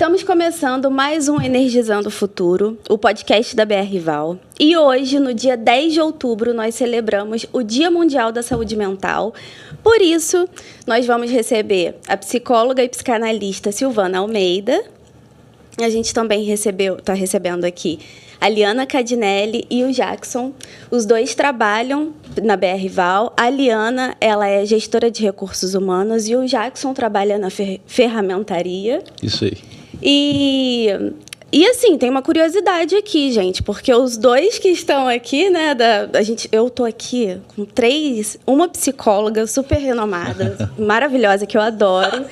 Estamos começando mais um Energizando o Futuro, o podcast da BR Val. E hoje, no dia 10 de outubro, nós celebramos o Dia Mundial da Saúde Mental. Por isso, nós vamos receber a psicóloga e psicanalista Silvana Almeida. A gente também está recebendo aqui a Liana Cadinelli e o Jackson. Os dois trabalham na BR Val. A Liana, ela é gestora de recursos humanos e o Jackson trabalha na ferramentaria. Isso aí. E assim, tem uma curiosidade aqui, gente, porque os dois que estão aqui, né, eu tô aqui com uma psicóloga super renomada, maravilhosa, que eu adoro,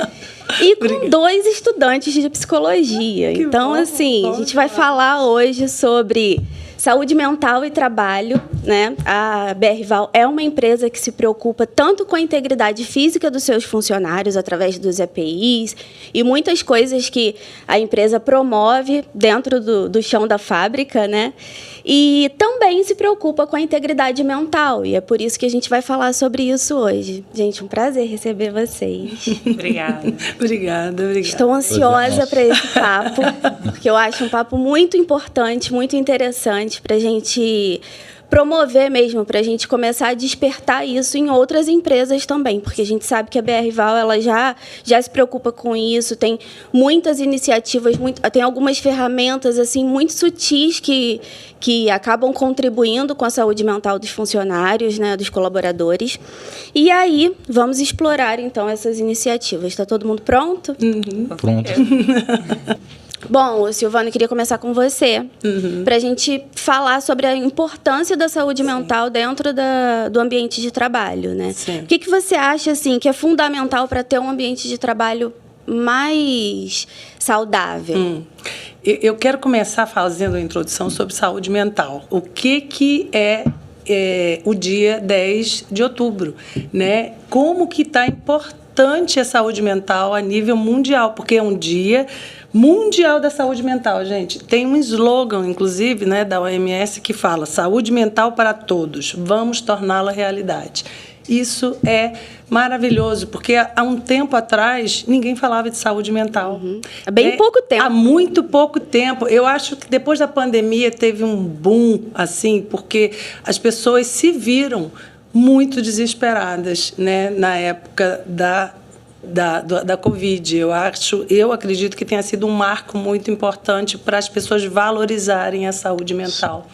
e com dois estudantes de psicologia. Então, assim, a gente vai falar hoje sobre saúde mental e trabalho, né? A BR Val é uma empresa que se preocupa tanto com a integridade física dos seus funcionários através dos EPIs e muitas coisas que a empresa promove dentro do chão da fábrica, né? E também se preocupa com a integridade mental, e é por isso que a gente vai falar sobre isso hoje. Gente, um prazer receber vocês. Obrigada. Obrigada. Estou ansiosa para esse papo, porque eu acho um papo muito importante, muito interessante para a gente promover mesmo, para a gente começar a despertar isso em outras empresas também, porque a gente sabe que a BR Val ela já se preocupa com isso, tem muitas iniciativas, tem algumas ferramentas assim muito sutis que acabam contribuindo com a saúde mental dos funcionários, né, dos colaboradores. E aí, vamos explorar então essas iniciativas. Está todo mundo pronto? Uhum. Pronto. Bom, Silvana, eu queria começar com você, para a gente falar sobre a importância da saúde mental dentro do ambiente de trabalho, né? Sim. O que você acha assim, que é fundamental para ter um ambiente de trabalho mais saudável? Eu quero começar fazendo a introdução sobre saúde mental. O que é o dia 10 de outubro, né? Como que está importante a saúde mental a nível mundial, porque é um dia mundial da saúde mental, gente. Tem um slogan, inclusive, né, da OMS que fala: saúde mental para todos, vamos torná-la realidade. Isso é maravilhoso, porque há um tempo atrás ninguém falava de saúde mental. Há bem pouco tempo. Há muito pouco tempo. Eu acho que depois da pandemia teve um boom, assim, porque as pessoas se viram muito desesperadas, né, na época da Covid. Eu acredito que tenha sido um marco muito importante para as pessoas valorizarem a saúde mental,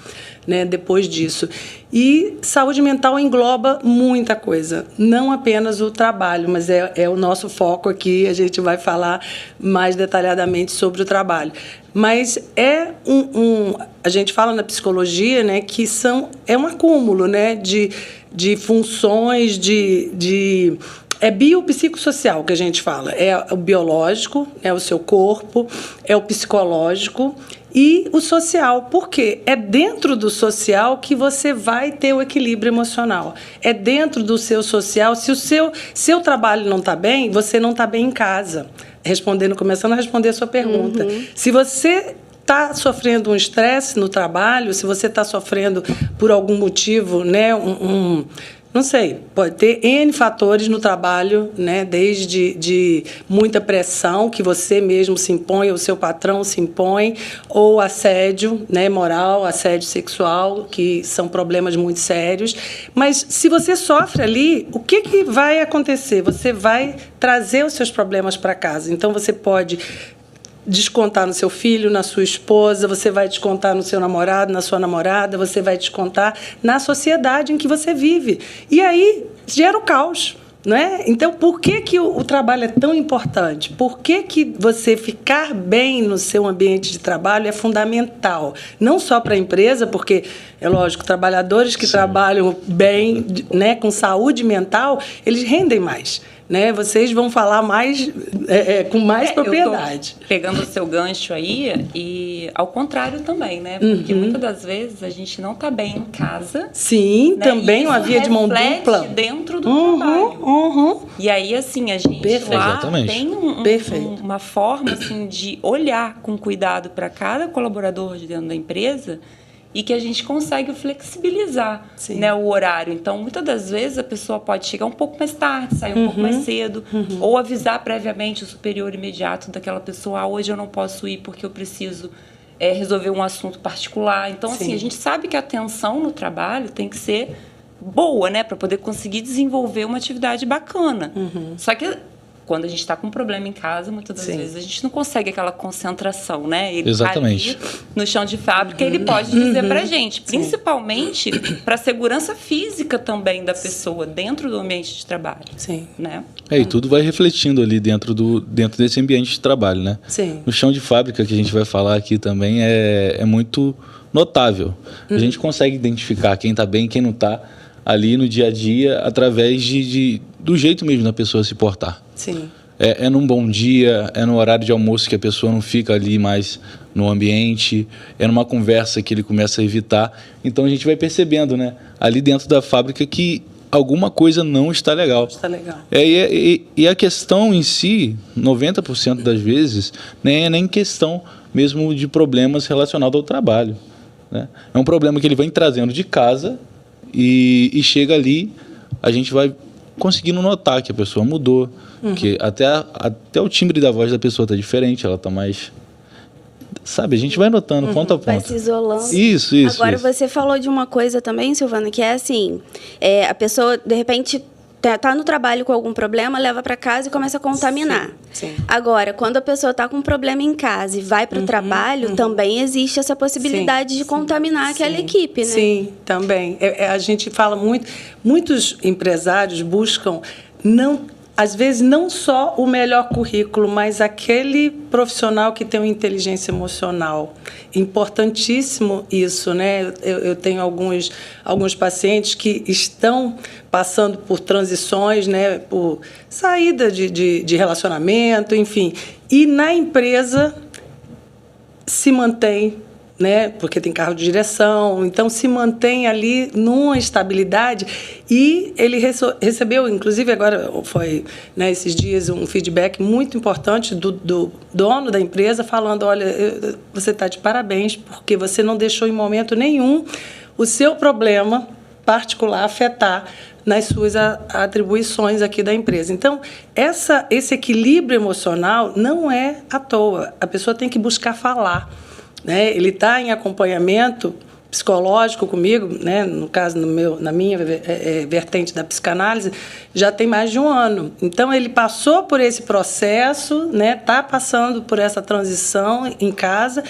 né, depois disso. E saúde mental engloba muita coisa, não apenas o trabalho, mas é o nosso foco aqui, a gente vai falar mais detalhadamente sobre o trabalho. Mas a gente fala na psicologia, né, que é um acúmulo, né, de funções, é biopsicossocial que a gente fala. É o biológico, é o seu corpo, é o psicológico e o social. Por quê? É dentro do social que você vai ter o equilíbrio emocional. É dentro do seu social. Se o seu trabalho não está bem, você não está bem em casa. Começando a responder a sua pergunta. Se você está sofrendo um estresse no trabalho, se você está sofrendo por algum motivo, né, não sei, pode ter N fatores no trabalho, né? Desde de muita pressão que você mesmo se impõe, ou seu patrão se impõe, ou assédio, né, moral, assédio sexual, que são problemas muito sérios. Mas se você sofre ali, o que vai acontecer? Você vai trazer os seus problemas para casa. Então, você pode descontar no seu filho, na sua esposa, você vai descontar no seu namorado, na sua namorada, você vai descontar na sociedade em que você vive. E aí gera o caos, não é? Então, por que o trabalho é tão importante? Por que você ficar bem no seu ambiente de trabalho é fundamental? Não só para a empresa, porque, é lógico, trabalhadores que trabalham bem, né, com saúde mental, eles rendem mais. Né? Vocês vão falar mais com mais propriedade. Eu tô pegando o seu gancho aí, e ao contrário também, né? Porque muitas das vezes a gente não está bem em casa. Sim, né? Também uma via de mão dupla dentro do trabalho. E aí, assim, a gente lá tem uma forma assim, de olhar com cuidado para cada colaborador de dentro da empresa e que a gente consegue flexibilizar, né, o horário. Então, muitas das vezes, a pessoa pode chegar um pouco mais tarde, sair um pouco mais cedo, ou avisar previamente o superior imediato daquela pessoa, hoje eu não posso ir porque eu preciso resolver um assunto particular. Então, assim, a gente sabe que a atenção no trabalho tem que ser boa, né, para poder conseguir desenvolver uma atividade bacana. Só que quando a gente está com um problema em casa, muitas das vezes a gente não consegue aquela concentração, né? Ele Exatamente. Tá ali no chão de fábrica, ele pode dizer para a gente, principalmente para a segurança física também da pessoa dentro do ambiente de trabalho. Né? E tudo vai refletindo ali dentro desse ambiente de trabalho, né? No chão de fábrica, que a gente vai falar aqui também, é muito notável. A gente consegue identificar quem está bem e quem não está ali no dia a dia, através do jeito mesmo da pessoa se portar. É num bom dia, é no horário de almoço que a pessoa não fica ali mais no ambiente, é numa conversa que ele começa a evitar. Então a gente vai percebendo, né, ali dentro da fábrica que alguma coisa não está legal. E a questão em si, 90% das vezes, nem é nem questão mesmo de problemas relacionados ao trabalho, né? É um problema que ele vem trazendo de casa e chega ali, a gente vai conseguindo notar que a pessoa mudou, que até o timbre da voz da pessoa está diferente, ela está mais... Sabe, a gente vai notando ponto a ponto. Vai se isolando. Isso. Agora, você falou de uma coisa também, Silvana, que é assim, a pessoa, de repente, tá no trabalho com algum problema, leva para casa e começa a contaminar. Agora, quando a pessoa está com um problema em casa e vai para o trabalho, também existe essa possibilidade de contaminar aquela equipe, né? Sim, também. A gente fala muito, muitos empresários buscam às vezes, não só o melhor currículo, mas aquele profissional que tem uma inteligência emocional. Importantíssimo isso, né? Eu tenho alguns pacientes que estão passando por transições, né? Por saída de relacionamento, enfim. E na empresa se mantém, né? Porque tem carro de direção, então se mantém ali numa estabilidade. E ele recebeu, inclusive agora foi, né, esses dias, um feedback muito importante do dono da empresa, falando, olha, você está de parabéns, porque você não deixou em momento nenhum o seu problema particular afetar nas suas atribuições aqui da empresa. Então, esse equilíbrio emocional não é à toa, a pessoa tem que buscar falar, né? Ele está em acompanhamento psicológico comigo, né? No caso, na minha vertente da psicanálise, já tem mais de 1 ano. Então, ele passou por esse processo, né? Está passando por essa transição em casa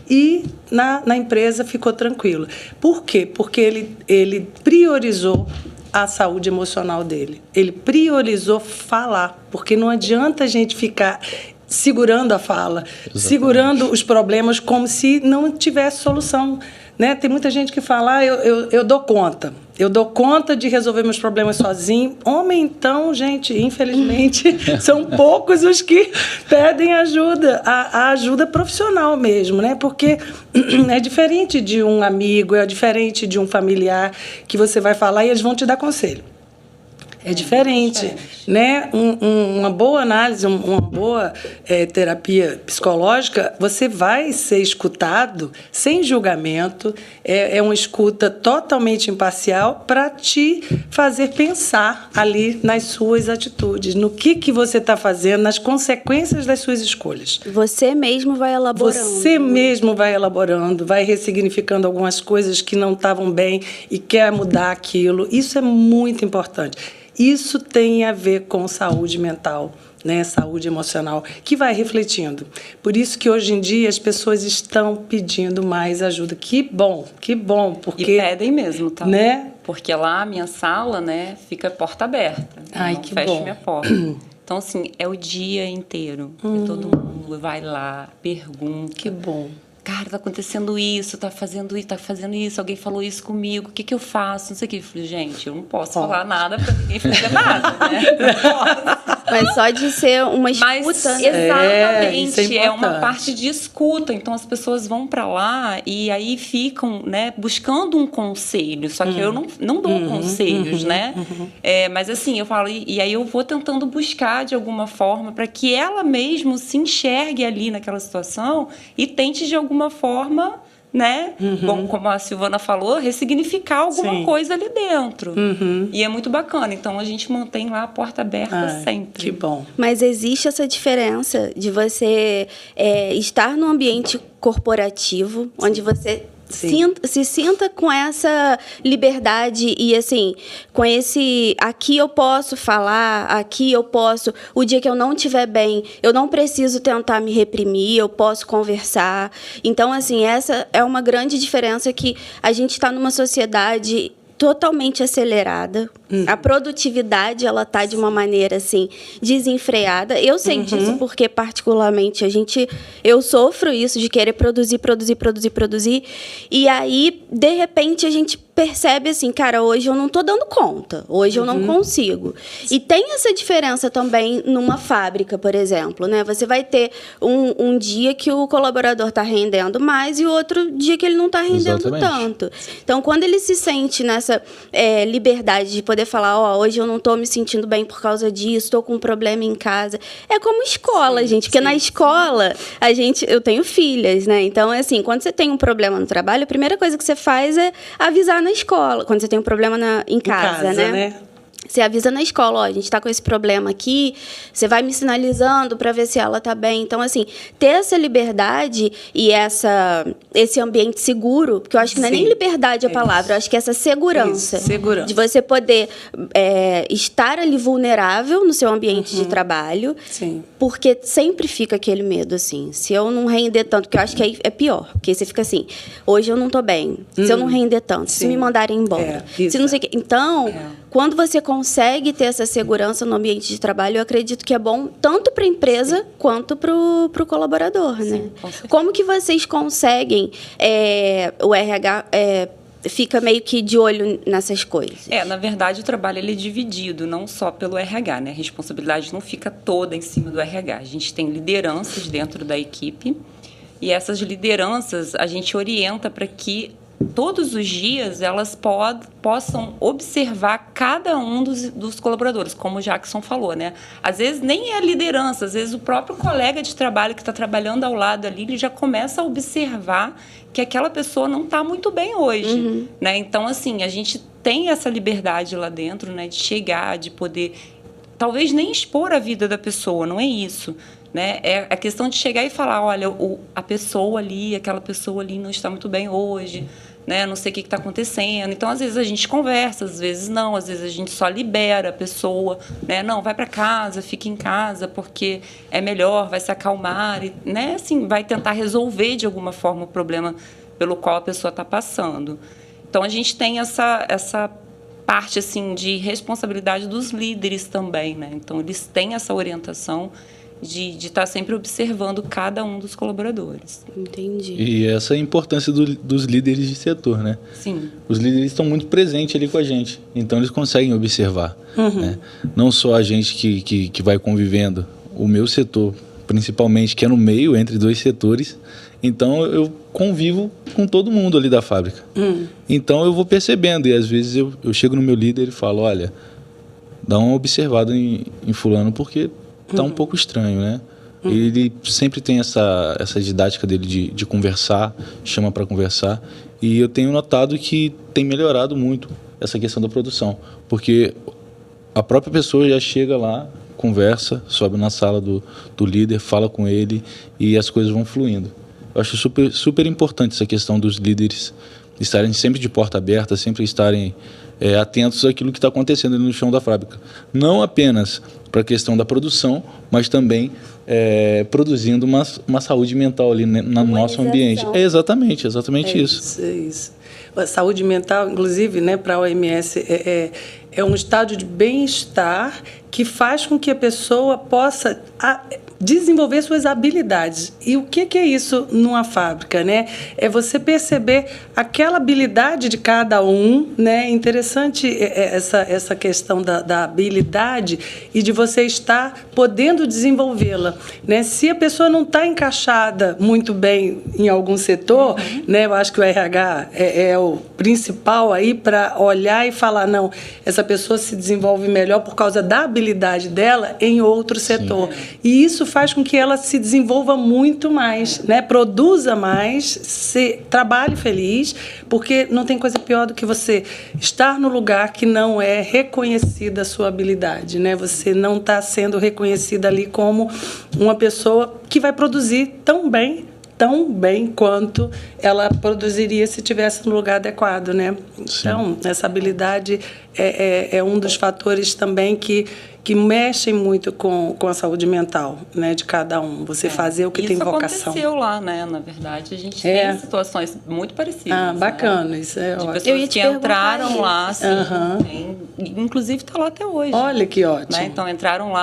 e na empresa ficou tranquilo. Por quê? Porque ele priorizou a saúde emocional dele. Ele priorizou falar, porque não adianta a gente ficar segurando a fala, segurando os problemas como se não tivesse solução, né? Tem muita gente que fala, eu dou conta de resolver meus problemas sozinho. Homem, então, gente, infelizmente, são poucos os que pedem ajuda, a ajuda profissional mesmo, né? Porque é diferente de um amigo, é diferente de um familiar que você vai falar e eles vão te dar conselho. É diferente, né? Uma boa análise, uma boa terapia psicológica, você vai ser escutado sem julgamento, é uma escuta totalmente imparcial para te fazer pensar ali nas suas atitudes, no que você está fazendo, nas consequências das suas escolhas. Você mesmo vai elaborando. Você mesmo vai elaborando, vai ressignificando algumas coisas que não estavam bem e quer mudar aquilo. Isso é muito importante. Isso tem a ver com saúde mental, né? Saúde emocional, que vai refletindo. Por isso que hoje em dia as pessoas estão pedindo mais ajuda. Que bom, porque... E pedem mesmo, tá? Né? Porque lá a minha sala, né, fica porta aberta. Ai, não que fecho bom. minha porta. Então, assim, é o dia inteiro. Todo mundo vai lá, pergunta. Que bom. Cara, tá acontecendo isso, tá fazendo isso, alguém falou isso comigo, o que eu faço? Não sei o que. Eu falei, gente, eu não posso falar nada pra ninguém fazer nada, né? Não posso. Mas só de ser uma escuta, né? Exatamente, é uma parte de escuta. Então, as pessoas vão para lá e aí ficam, né, buscando um conselho. Só que eu não dou conselhos, né? Mas assim, eu falo, e aí eu vou tentando buscar de alguma forma para que ela mesmo se enxergue ali naquela situação e tente de alguma forma, né? Bom, como a Silvana falou, ressignificar alguma coisa ali dentro. E é muito bacana. Então, a gente mantém lá a porta aberta sempre. Que bom. Mas existe essa diferença de você estar num ambiente corporativo, onde você se sinta com essa liberdade e, assim, com esse... Aqui eu posso falar, aqui eu posso... O dia que eu não estiver bem, eu não preciso tentar me reprimir, eu posso conversar. Então, assim, essa é uma grande diferença, que a gente está numa sociedade totalmente acelerada. A produtividade, ela tá de uma maneira, assim, desenfreada. Eu sei disso porque, particularmente, eu sofro isso de querer produzir. E aí, de repente, a gente percebe assim, cara, hoje eu não tô dando conta. Hoje eu não consigo. E tem essa diferença também numa fábrica, por exemplo, né? Você vai ter um dia que o colaborador tá rendendo mais e outro dia que ele não tá rendendo tanto. Então, quando ele se sente nessa liberdade de poder falar, hoje eu não tô me sentindo bem por causa disso, tô com um problema em casa. É como escola, gente. Porque na escola, eu tenho filhas, né? Então, assim, quando você tem um problema no trabalho, a primeira coisa que você faz é avisar na escola. Quando você tem um problema em casa, né? Você avisa na escola, a gente está com esse problema aqui, você vai me sinalizando para ver se ela está bem. Então, assim, ter essa liberdade e esse ambiente seguro, porque eu acho que não é nem liberdade a palavra, eu acho que é essa segurança. De você poder estar ali vulnerável no seu ambiente de trabalho, porque sempre fica aquele medo, assim, se eu não render tanto, porque eu acho que aí é pior, porque você fica assim, hoje eu não estou bem, se eu não render tanto, se me mandarem embora, se não sei o quê. Então, quando você consegue ter essa segurança no ambiente de trabalho, eu acredito que é bom tanto para a empresa quanto para o colaborador, né? Como que vocês conseguem, o RH fica meio que de olho nessas coisas? Na verdade, o trabalho ele é dividido, não só pelo RH, né? A responsabilidade não fica toda em cima do RH. A gente tem lideranças dentro da equipe e essas lideranças a gente orienta para que todos os dias elas possam observar cada um dos colaboradores, como o Jackson falou, né? Às vezes nem é a liderança, às vezes o próprio colega de trabalho que está trabalhando ao lado ali, ele já começa a observar que aquela pessoa não está muito bem hoje, né? Então, assim, a gente tem essa liberdade lá dentro, né? De chegar, de poder, talvez nem expor a vida da pessoa, não é isso, né? É a questão de chegar e falar, olha, a pessoa ali, aquela pessoa ali não está muito bem hoje, né? Não sei o que está acontecendo. Então, às vezes a gente conversa, às vezes não, às vezes a gente só libera a pessoa, né? Não, vai para casa, fica em casa, porque é melhor, vai se acalmar, né? Assim, vai tentar resolver de alguma forma o problema pelo qual a pessoa está passando. Então, a gente tem essa parte assim de responsabilidade dos líderes também, né? Então, eles têm essa orientação de estar sempre observando cada um dos colaboradores. Entendi. E essa é a importância dos líderes de setor, né? Sim. Os líderes estão muito presentes ali com a gente, então eles conseguem observar, né? Não só a gente que vai convivendo, o meu setor, principalmente, que é no meio, entre dois setores, então eu convivo com todo mundo ali da fábrica. Então eu vou percebendo, e às vezes eu chego no meu líder e falo, olha, dá uma observada em fulano, porque tá um pouco estranho, né? Ele sempre tem essa didática dele de conversar, chama para conversar, e eu tenho notado que tem melhorado muito essa questão da produção, porque a própria pessoa já chega lá, conversa, sobe na sala do líder, fala com ele e as coisas vão fluindo. Eu acho super, super importante essa questão dos líderes estarem sempre de porta aberta, sempre estarem atentos àquilo que está acontecendo ali no chão da fábrica. Não apenas para a questão da produção, mas também produzindo uma saúde mental ali, né, no nosso ambiente. Exatamente isso. É isso. A saúde mental, inclusive, né, para a OMS, é um estado de bem-estar que faz com que a pessoa possa desenvolver suas habilidades. E o que é isso numa fábrica, né? É você perceber aquela habilidade de cada um, né? Interessante essa questão da habilidade e de você estar podendo desenvolvê-la, né? Se a pessoa não está encaixada muito bem em algum setor, né? Eu acho que o RH é o principal aí para olhar e falar, não, essa pessoa se desenvolve melhor por causa da habilidade dela em outro setor. E isso faz com que ela se desenvolva muito mais, né? Produza mais, trabalhe feliz, porque não tem coisa pior do que você estar no lugar que não é reconhecida a sua habilidade, né? Você não está sendo reconhecida ali como uma pessoa que vai produzir tão bem quanto ela produziria se estivesse no lugar adequado, né? Então, essa habilidade é um dos fatores também que mexem muito com a saúde mental, né, de cada um. Você fazer o que tem vocação. Isso aconteceu lá, né? Na verdade, a gente tem situações muito parecidas. Bacana, né? Isso é ótimo. Pessoas que entraram lá, assim, inclusive está lá até hoje. Olha que ótimo. Né? Então, entraram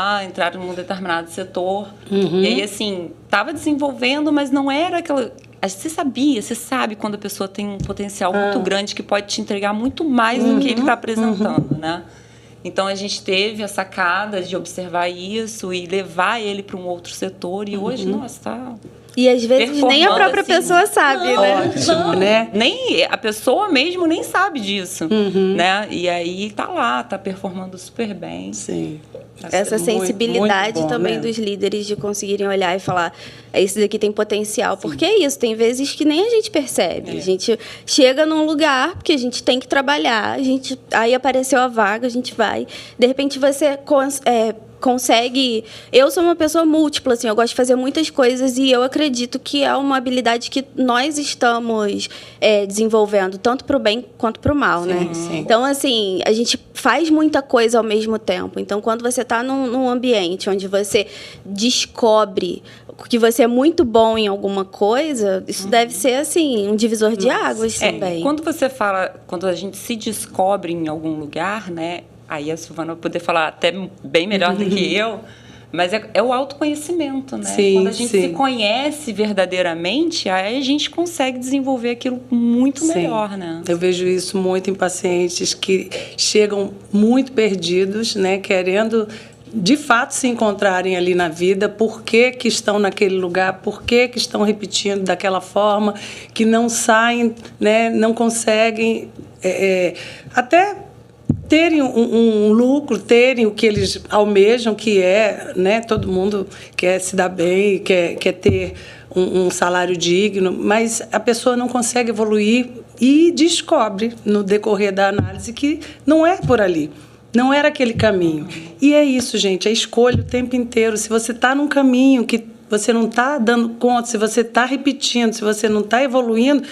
num determinado setor, e aí, assim, estava desenvolvendo, mas não era aquela... Você sabe quando a pessoa tem um potencial muito grande que pode te entregar muito mais do que ele está apresentando, né? Então, a gente teve a sacada de observar isso e levar ele para um outro setor. E hoje, nossa, está... E às vezes nem a própria pessoa sabe, né? Ótimo, né? Nem, a pessoa mesmo nem sabe disso, né? E aí tá lá, tá performando super bem. Sim. Essa sensibilidade muito bom, também, né, dos líderes de conseguirem olhar e falar, esse daqui tem potencial. Porque é isso, tem vezes que nem a gente percebe. A gente chega num lugar porque a gente tem que trabalhar, aí apareceu a vaga, a gente vai. De repente você consegue... Eu sou uma pessoa múltipla, assim, eu gosto de fazer muitas coisas e eu acredito que é uma habilidade que nós estamos desenvolvendo, tanto para o bem quanto para o mal, né? Sim. Então, assim, a gente faz muita coisa ao mesmo tempo. Então, quando você está num ambiente onde você descobre que você é muito bom em alguma coisa, isso deve ser, assim, um divisor de águas também. Quando a gente se descobre em algum lugar, né? Aí a Silvana vai poder falar até bem melhor do que eu, mas é o autoconhecimento, né? Sim, quando a gente se conhece verdadeiramente, aí a gente consegue desenvolver aquilo muito melhor, né? Eu vejo isso muito em pacientes que chegam muito perdidos, né? Querendo, de fato, se encontrarem ali na vida, por que estão naquele lugar, por que estão repetindo daquela forma, que não saem, né? Não conseguem até terem um lucro, terem o que eles almejam, que né, todo mundo quer se dar bem, quer ter um salário digno, mas a pessoa não consegue evoluir e descobre, no decorrer da análise, que não é por ali, não era aquele caminho. E é isso, gente, é escolha o tempo inteiro. Se você está num caminho que você não está dando conta, se você está repetindo, se você não está evoluindo,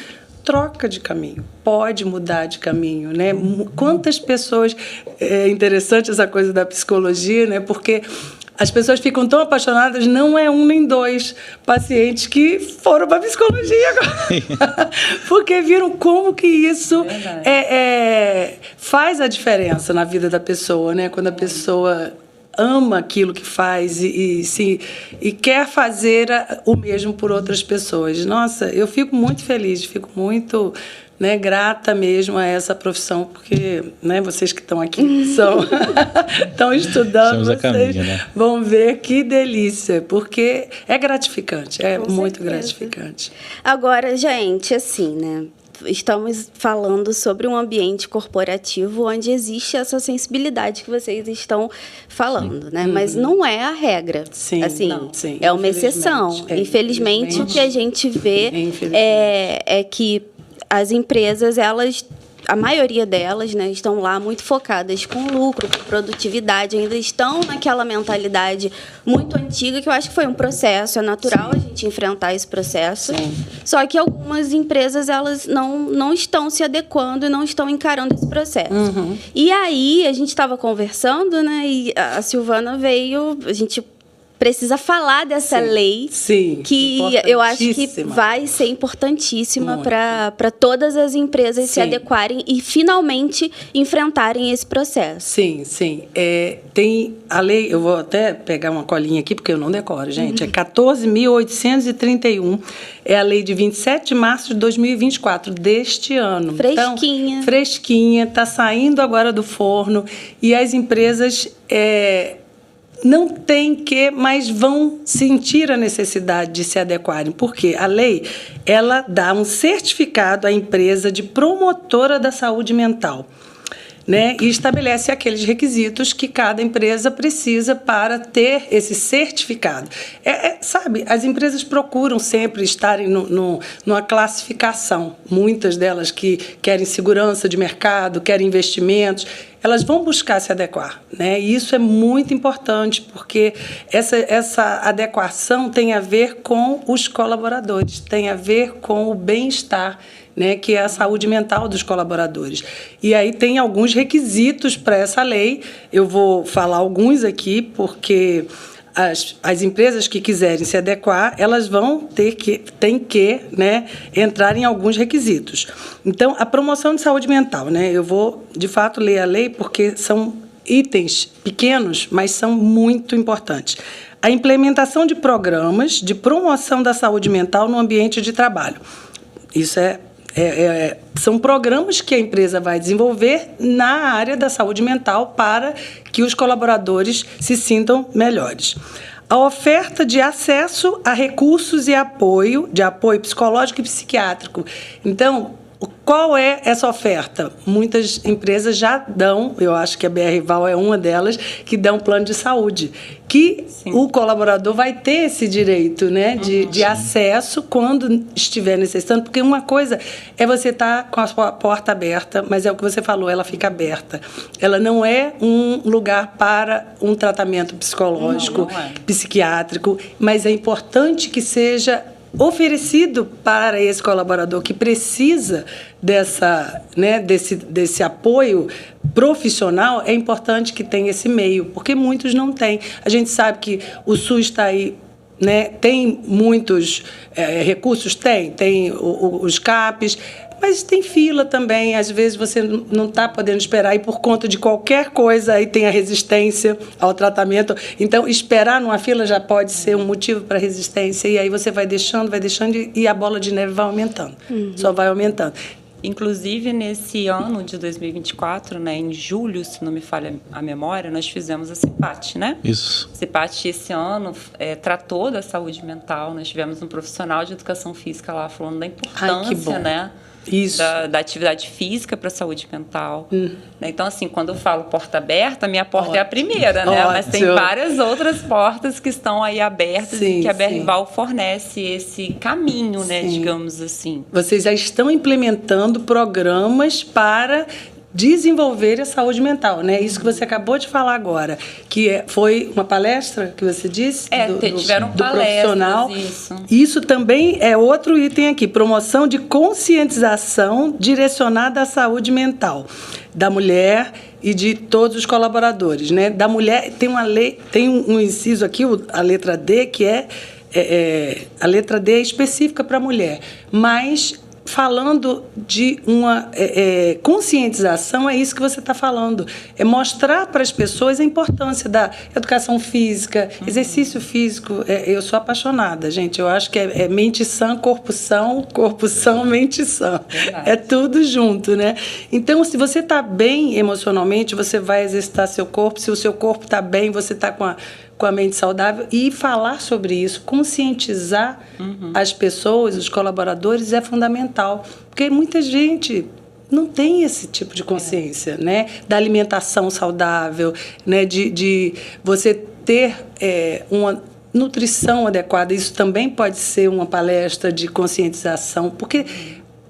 troca de caminho, pode mudar de caminho, né? Quantas pessoas... É interessante essa coisa da psicologia, né? Porque as pessoas ficam tão apaixonadas, não é um nem dois pacientes que foram para a psicologia agora. Porque viram como que isso faz a diferença na vida da pessoa, né? Quando a pessoa ama aquilo que faz e quer fazer o mesmo por outras pessoas. Nossa, eu fico muito feliz, fico muito, né, grata mesmo a essa profissão, porque, né, vocês que estão aqui estão estudando, vocês caminho, né? Vão ver que delícia, porque é gratificante, muito gratificante. Agora, gente, assim, né? Estamos falando sobre um ambiente corporativo onde existe essa sensibilidade que vocês estão falando, né? Mas não é a regra. Sim, assim, sim, é uma exceção. Infelizmente, o que a gente vê é que as empresas, a maioria delas, né, estão lá muito focadas com lucro, com produtividade, ainda estão naquela mentalidade muito antiga, que eu acho que foi um processo, é natural a gente enfrentar esse processo. Só que algumas empresas, elas não estão se adequando e não estão encarando esse processo. E aí, a gente estava conversando, né, e a Silvana veio, a gente precisa falar dessa lei, que eu acho que vai ser importantíssima para todas as empresas se adequarem e finalmente enfrentarem esse processo. Sim. Tem a lei, eu vou até pegar uma colinha aqui, porque eu não decoro, gente, é 14.831, é a lei de 27 de março de 2024, deste ano. Fresquinha. Então, fresquinha, está saindo agora do forno, e as empresas... não tem que, mas vão sentir a necessidade de se adequarem, porque a lei ela dá um certificado à empresa de promotora da saúde mental, né? E estabelece aqueles requisitos que cada empresa precisa para ter esse certificado. Sabe, as empresas procuram sempre estarem numa classificação. Muitas delas que querem segurança de mercado, querem investimentos, elas vão buscar se adequar, né? E isso é muito importante, porque essa adequação tem a ver com os colaboradores, tem a ver com o bem-estar, né, que é a saúde mental dos colaboradores. E aí tem alguns requisitos para essa lei. Eu vou falar alguns aqui, porque as empresas que quiserem se adequar, elas vão têm que, né, entrar em alguns requisitos. Então, a promoção de saúde mental, né, eu vou, de fato, ler a lei, porque são itens pequenos, mas são muito importantes. A implementação de programas de promoção da saúde mental no ambiente de trabalho. Isso são programas que a empresa vai desenvolver na área da saúde mental para que os colaboradores se sintam melhores. A oferta de acesso a recursos e apoio psicológico e psiquiátrico. Então, qual é essa oferta? Muitas empresas já dão, eu acho que a BR-Val é uma delas, que dão plano de saúde, que o colaborador vai ter esse direito, né, de acesso quando estiver necessitando, porque uma coisa é você estar com a sua porta aberta, mas é o que você falou, ela fica aberta. Ela não é um lugar para um tratamento psicológico, psiquiátrico, mas é importante que seja oferecido para esse colaborador que precisa desse apoio profissional. É importante que tenha esse meio, porque muitos não têm. A gente sabe que o SUS está aí, né? Tem muitos recursos, tem os CAPs, mas tem fila também. Às vezes você não está podendo esperar e por conta de qualquer coisa aí tem a resistência ao tratamento. Então, esperar numa fila já pode ser um motivo para resistência. E aí você vai deixando e a bola de neve vai aumentando. Só vai aumentando. Inclusive, nesse ano de 2024, né, em julho, se não me falha a memória, nós fizemos a CIPAT, né? Isso. A CIPAT, esse ano, tratou da saúde mental. Nós tivemos um profissional de educação física lá falando da importância, né? Isso. Da atividade física para a saúde mental. Então, assim, quando eu falo porta aberta, a minha porta é a primeira, né? Mas tem várias outras portas que estão aí abertas e que a BR-Val fornece esse caminho, né? Digamos assim. Vocês já estão implementando programas para desenvolver a saúde mental, né? Isso que você acabou de falar agora, que foi uma palestra que você disse? Tiveram do profissional. Isso. Isso também é outro item aqui, promoção de conscientização direcionada à saúde mental da mulher e de todos os colaboradores, né? Da mulher, tem uma lei, tem um inciso aqui, a letra D, que a letra D é específica para a mulher, mas falando de uma conscientização, é isso que você está falando. É mostrar para as pessoas a importância da educação física, exercício físico. Eu sou apaixonada, gente. Eu acho que é mente sã, corpo são, mente sã. Verdade. É tudo junto, né? Então, se você está bem emocionalmente, você vai exercitar seu corpo. Se o seu corpo está bem, você está com a mente saudável. E falar sobre isso, conscientizar as pessoas, os colaboradores, é fundamental. Porque muita gente não tem esse tipo de consciência, né? Da alimentação saudável, né? De você ter uma nutrição adequada. Isso também pode ser uma palestra de conscientização, porque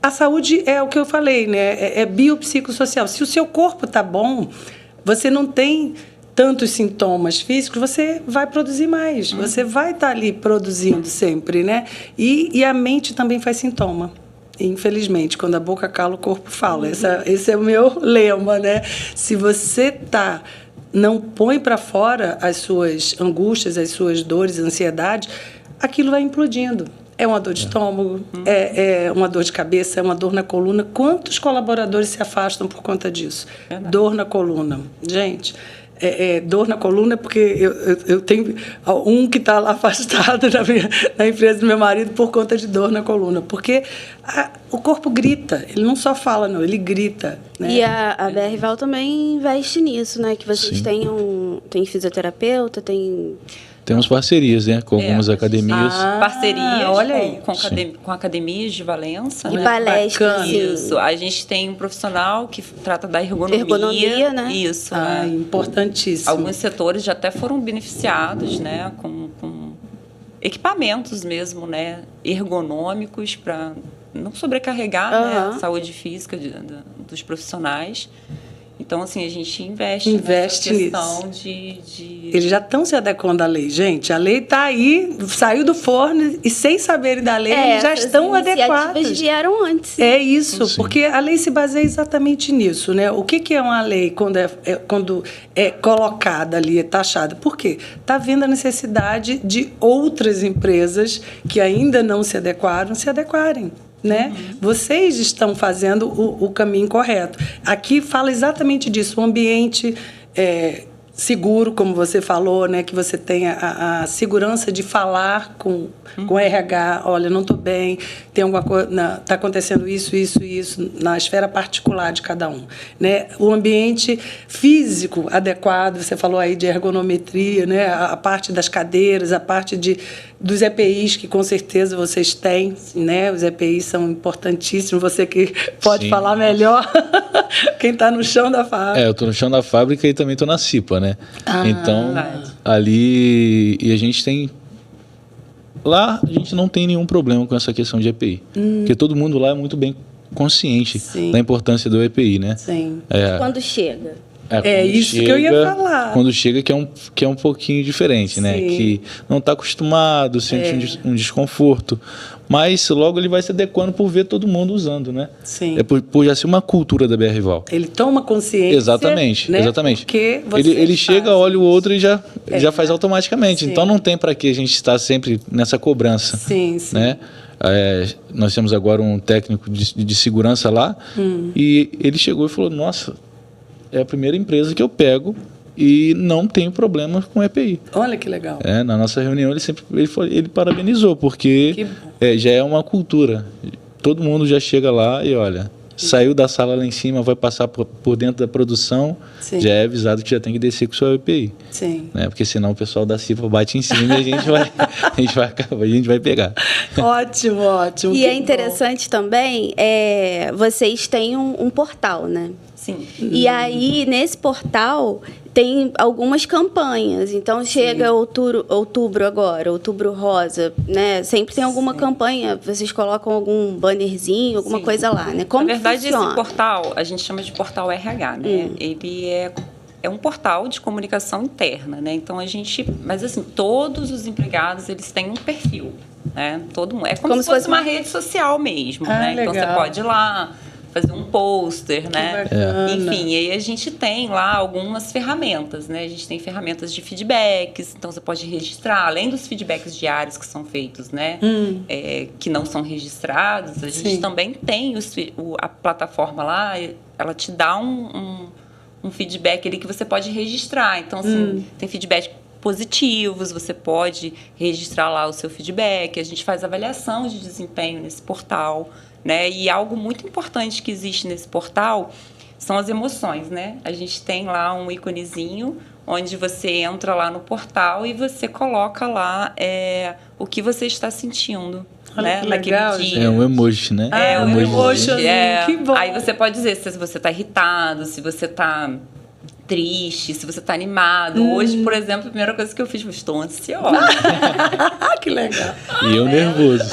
a saúde é o que eu falei, né? É biopsicossocial. Se o seu corpo está bom, você não tem tantos sintomas físicos, você vai produzir mais. Você vai estar ali produzindo sempre, né? E a mente também faz sintoma. Infelizmente, quando a boca cala, o corpo fala. Esse é o meu lema, né? Se você não põe para fora as suas angústias, as suas dores, ansiedade, aquilo vai implodindo. É uma dor de estômago, é uma dor de cabeça, é uma dor na coluna. Quantos colaboradores se afastam por conta disso? Verdade. Dor na coluna. Gente, dor na coluna, porque eu tenho um que está lá afastado na empresa do meu marido por conta de dor na coluna. Porque o corpo grita, ele não só fala, não, ele grita. Né? E a BRVAL também investe nisso, né? Que vocês têm fisioterapeuta, Temos parcerias, né, com algumas academias. Parcerias olha aí. com academias de Valença. E né? palestras. Isso. A gente tem um profissional que trata da ergonomia. Né? Isso. Importantíssimo. Alguns setores já até foram beneficiados, né, com equipamentos mesmo, né, ergonômicos para não sobrecarregar né, a saúde física dos profissionais. Então, assim, a gente investe nessa questão de... Eles já estão se adequando à lei, gente. A lei está aí, saiu do forno e sem saberem da lei, eles já estão adequados. As vieram antes. É isso, porque a lei se baseia exatamente nisso, né? O que é uma lei quando é colocada ali, é taxada? Por quê? Está havendo a necessidade de outras empresas que ainda não se adequaram, se adequarem. Né? Vocês estão fazendo o caminho correto. Aqui fala exatamente disso, o ambiente seguro, como você falou, né? Que você tenha a segurança de falar com o RH, olha, não estou bem, tem alguma coisa, está acontecendo isso, na esfera particular de cada um. Né? O ambiente físico adequado, você falou aí de ergonometria, né? A parte das cadeiras, a parte dos EPIs, que com certeza vocês têm, né? Os EPIs são importantíssimos, você que pode falar melhor, quem está no chão da fábrica. Eu estou no chão da fábrica e também estou na CIPA, né? Então, ali, e a gente tem... Lá, a gente não tem nenhum problema com essa questão de EPI, porque todo mundo lá é muito bem consciente da importância do EPI, né? Sim. Quando chega... isso que eu ia falar. Quando chega que é um pouquinho diferente, né? Que não está acostumado, sente um desconforto. Mas logo ele vai se adequando por ver todo mundo usando, né? Sim. Por já ser uma cultura da BRVAL. Ele toma consciência. Exatamente, né? exatamente. Porque ele chega, olha o outro e já faz automaticamente. Então não tem para que a gente estar sempre nessa cobrança. Sim. Né? Nós temos agora um técnico de segurança lá e ele chegou e falou, nossa, é a primeira empresa que eu pego e não tenho problema com EPI. Olha que legal. Na nossa reunião ele parabenizou, porque já é uma cultura. Todo mundo já chega lá e olha, saiu da sala lá em cima, vai passar por dentro da produção, já é avisado que já tem que descer com o seu EPI. Sim. Né? Porque senão o pessoal da CIPA bate em cima e a gente vai pegar. Ótimo. E é interessante também, vocês têm um portal, né? Sim. E aí, nesse portal, tem algumas campanhas. Então, chega outubro agora, outubro rosa, né? Sempre tem alguma campanha, vocês colocam algum bannerzinho, alguma coisa lá, né? Como Na verdade, funciona? esse portal, a gente chama de portal RH, né? Ele é um portal de comunicação interna, né? Então, mas assim, todos os empregados, eles têm um perfil, né? Todo mundo. É como se fosse uma rede social mesmo, né? Legal. Então, você pode ir lá fazer um pôster, né? Enfim, e aí a gente tem lá algumas ferramentas, né? A gente tem ferramentas de feedbacks, então você pode registrar, além dos feedbacks diários que são feitos, né? Que não são registrados, a gente também tem a plataforma lá, ela te dá um feedback ali que você pode registrar. Então, assim, tem feedback positivos, você pode registrar lá o seu feedback, a gente faz avaliação de desempenho nesse portal, né? E algo muito importante que existe nesse portal são as emoções, né? A gente tem lá um íconezinho onde você entra lá no portal e você coloca lá o que você está sentindo. Olha, né? que legal, dia. É um emoji, né? Um emoji. Que bom. Aí você pode dizer se você está irritado, se você está triste, se você está animado. Hoje, por exemplo, a primeira coisa que eu fiz foi estou ansiosa. Que legal. E eu nervoso.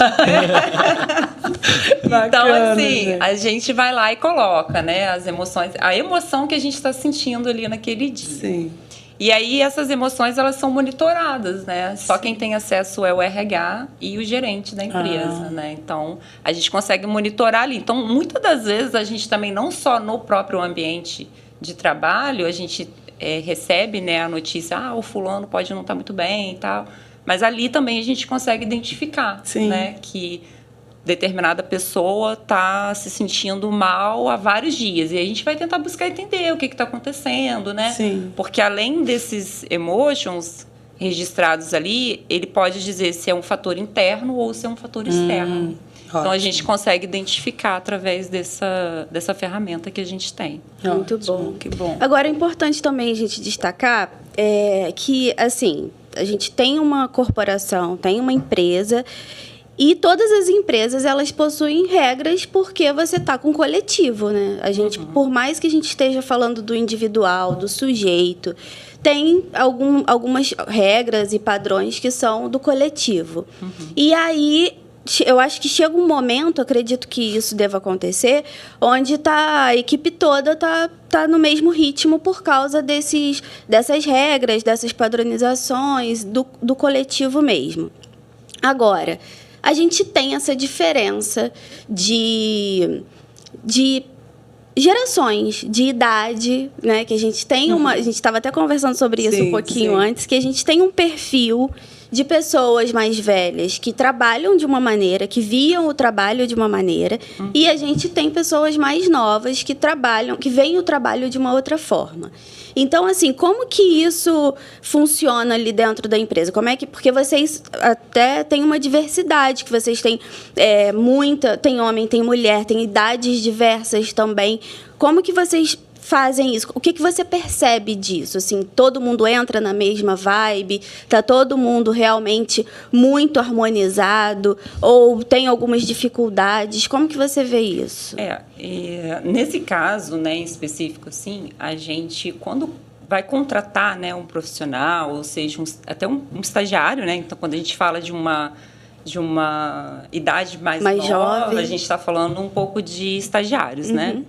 Então, assim, a gente vai lá e coloca, né, as emoções, a emoção que a gente está sentindo ali naquele dia. Sim. E aí, essas emoções, elas são monitoradas, né? Só quem tem acesso é o RH e o gerente da empresa, né? Então, a gente consegue monitorar ali. Então, muitas das vezes, a gente também, não só no próprio ambiente de trabalho, a gente recebe, né, a notícia, o fulano pode não estar muito bem e tal, mas ali também a gente consegue identificar, né, que determinada pessoa está se sentindo mal há vários dias. E a gente vai tentar buscar entender o que está acontecendo, né? Sim. Porque além desses emotions registrados ali, ele pode dizer se é um fator interno ou se é um fator externo. Então, Ótimo. a gente consegue identificar através dessa ferramenta que a gente tem. Muito Ótimo, bom. que bom. Agora, é importante também a gente destacar que, assim, a gente tem uma corporação, tem uma empresa, e todas as empresas, elas possuem regras porque você está com coletivo, né? A gente, por mais que a gente esteja falando do individual, do sujeito, tem algumas regras e padrões que são do coletivo. E aí, eu acho que chega um momento, acredito que isso deva acontecer, onde a equipe toda tá no mesmo ritmo por causa dessas regras, dessas padronizações do coletivo mesmo. Agora, a gente tem essa diferença de gerações, de idade, né? Que a gente tem a gente estava até conversando sobre isso um pouquinho antes, que a gente tem um perfil de pessoas mais velhas que trabalham de uma maneira, que viam o trabalho de uma maneira, e a gente tem pessoas mais novas que veem o trabalho de uma outra forma. Então, assim, como que isso funciona ali dentro da empresa? Porque vocês até têm uma diversidade, que vocês têm tem homem, tem mulher, tem idades diversas também. Como que vocês fazem isso? O que você percebe disso? Assim, todo mundo entra na mesma vibe? Tá todo mundo realmente muito harmonizado? Ou tem algumas dificuldades? Como que você vê isso? Nesse caso, né, em específico, assim, a gente, quando vai contratar, né, um profissional, ou seja, até um estagiário, né? Então, quando a gente fala de uma idade mais nova, jovem, a gente está falando um pouco de estagiários, né?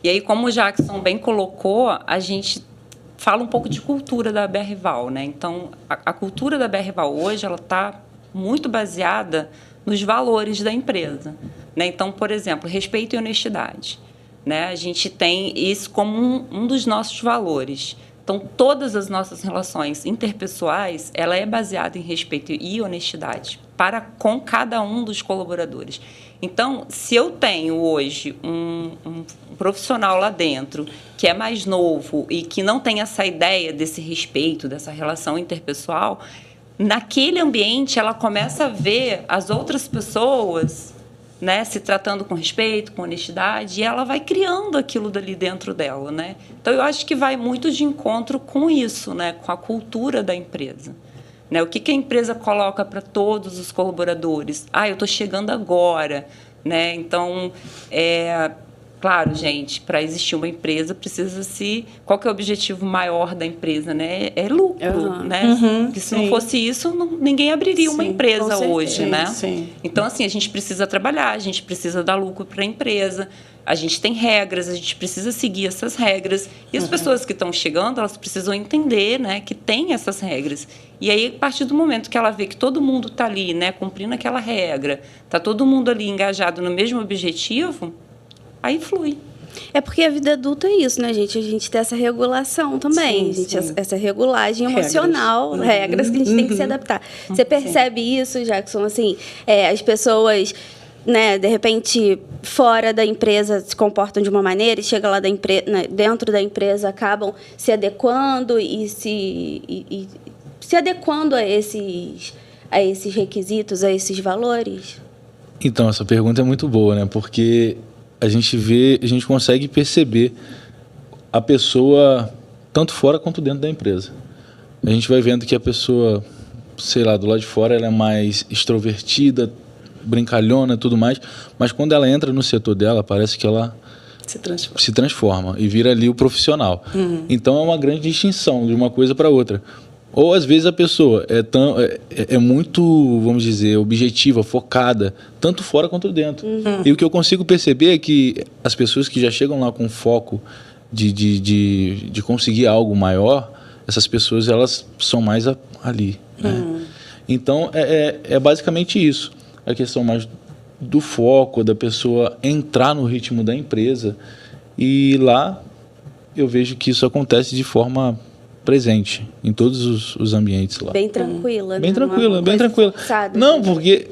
E aí, como o Jackson bem colocou, a gente fala um pouco de cultura da BR Val, né? Então, a cultura da BR Val hoje, ela está muito baseada nos valores da empresa, né? Então, por exemplo, respeito e honestidade, né? A gente tem isso como um dos nossos valores. Então, todas as nossas relações interpessoais, ela é baseada em respeito e honestidade com cada um dos colaboradores. Então, se eu tenho hoje um profissional lá dentro que é mais novo e que não tem essa ideia desse respeito, dessa relação interpessoal, naquele ambiente ela começa a ver as outras pessoas, né, se tratando com respeito, com honestidade, e ela vai criando aquilo dali dentro dela, né? Então, eu acho que vai muito de encontro com isso, né, com a cultura da empresa. Né? O que a empresa coloca para todos os colaboradores? Eu estou chegando agora, né? Então, claro, gente, para existir uma empresa, qual que é o objetivo maior da empresa, né? É lucro, né? Porque se não fosse isso, ninguém abriria uma empresa hoje, né? Então, assim, a gente precisa trabalhar, a gente precisa dar lucro para a empresa, a gente tem regras, a gente precisa seguir essas regras. E as pessoas que estão chegando, elas precisam entender, né, que tem essas regras. E aí, a partir do momento que ela vê que todo mundo está ali, né, cumprindo aquela regra, está todo mundo ali engajado no mesmo objetivo, aí flui. É porque a vida adulta é isso, né, gente? A gente tem essa regulação também, essa regulagem emocional, regras que a gente tem que se adaptar. Você percebe isso, Jackson? Assim, as pessoas, né, de repente, fora da empresa se comportam de uma maneira e chega lá dentro da empresa acabam se adequando e se adequando a esses requisitos, a esses valores? Então, essa pergunta é muito boa, né? Porque a gente consegue perceber a pessoa tanto fora quanto dentro da empresa. A gente vai vendo que a pessoa, sei lá, do lado de fora ela é mais extrovertida, brincalhona e tudo mais, mas quando ela entra no setor dela, parece que ela se transforma e vira ali o profissional. Então é uma grande distinção de uma coisa para outra. Ou às vezes a pessoa é muito, vamos dizer, objetiva, focada, tanto fora quanto dentro. E o que eu consigo perceber é que as pessoas que já chegam lá com foco de conseguir algo maior, essas pessoas elas são mais ali, né? Então é basicamente isso. A questão mais do foco, da pessoa entrar no ritmo da empresa. E lá eu vejo que isso acontece de forma presente em todos os ambientes lá. Bem tranquila, Bem né? tranquila, bem tranquila. Forçada, não, né? porque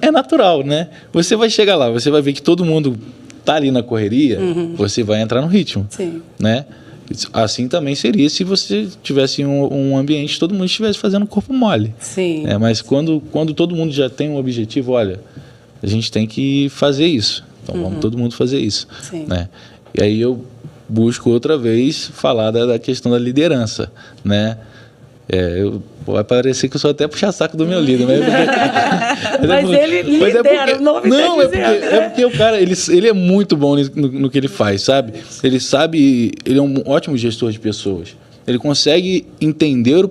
é natural, né? Você vai chegar lá, você vai ver que todo mundo tá ali na correria, você vai entrar no ritmo, né? Assim também seria se você tivesse um ambiente, todo mundo estivesse fazendo corpo mole. Sim. Mas quando todo mundo já tem um objetivo, olha, a gente tem que fazer isso. Então vamos todo mundo fazer isso. Sim. Né? E aí eu busco outra vez falar da questão da liderança, né? Vai parecer que eu sou até puxa-saco do meu líder, mas ele lidera, o nome não, é porque o cara, ele é muito bom no que ele faz, sabe? Ele é um ótimo gestor de pessoas. Ele consegue entender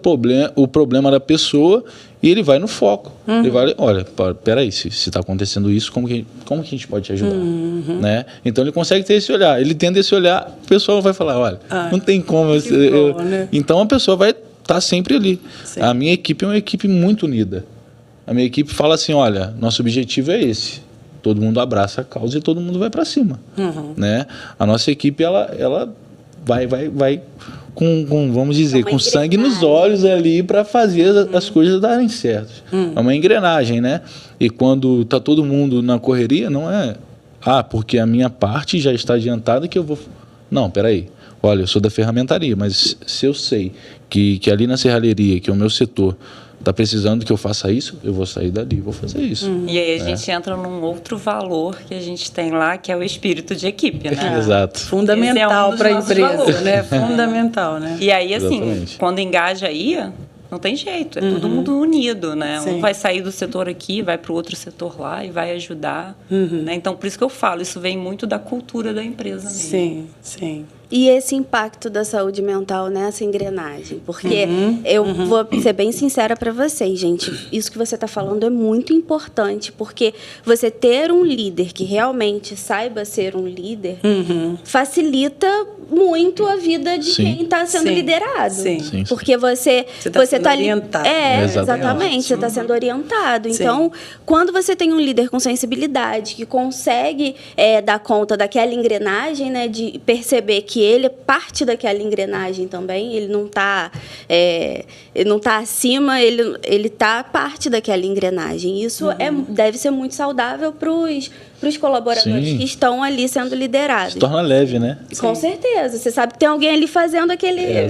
o problema da pessoa e ele vai no foco. Ele vai, olha, peraí, se está acontecendo isso, como que a gente pode te ajudar? Né? Então ele consegue ter esse olhar. Ele tendo esse olhar, o pessoal vai falar, olha, não tem como. Né? Então a pessoa vai estar sempre ali. Sim. A minha equipe é uma equipe muito unida. A minha equipe fala assim, olha, nosso objetivo é esse. Todo mundo abraça a causa e todo mundo vai para cima. Né? A nossa equipe, ela vai com vamos dizer, com sangue nos olhos ali para fazer as coisas darem certo. É uma engrenagem, né? E quando tá todo mundo na correria, não é porque a minha parte já está adiantada que eu vou... Não, peraí. Olha, eu sou da ferramentaria, mas se eu sei que ali na serralheria, que é o meu setor, está precisando que eu faça isso, eu vou sair dali e vou fazer isso. E aí a gente entra num outro valor que a gente tem lá, que é o espírito de equipe, né? Exato. Fundamental para a empresa, valores, né? Fundamental, né? E aí, assim, exatamente, quando engaja aí, não tem jeito, é todo mundo unido, né? Sim. Um vai sair do setor aqui, vai para o outro setor lá e vai ajudar. Né? Então, por isso que eu falo, isso vem muito da cultura da empresa mesmo. Sim, sim. E esse impacto da saúde mental nessa engrenagem? Porque eu vou ser bem sincera para vocês, gente. Isso que você está falando é muito importante, porque você ter um líder que realmente saiba ser um líder facilita muito a vida de quem está sendo liderado. Sim. Porque você está orientado. Exatamente, você está sendo orientado. Sim. Então, quando você tem um líder com sensibilidade, que consegue dar conta daquela engrenagem, né, de perceber que ele é parte daquela engrenagem também, ele não está acima, ele está parte daquela engrenagem. Isso deve ser muito saudável para os colaboradores que estão ali sendo liderados. Se torna leve, né? Com certeza. Você sabe que tem alguém ali fazendo aquele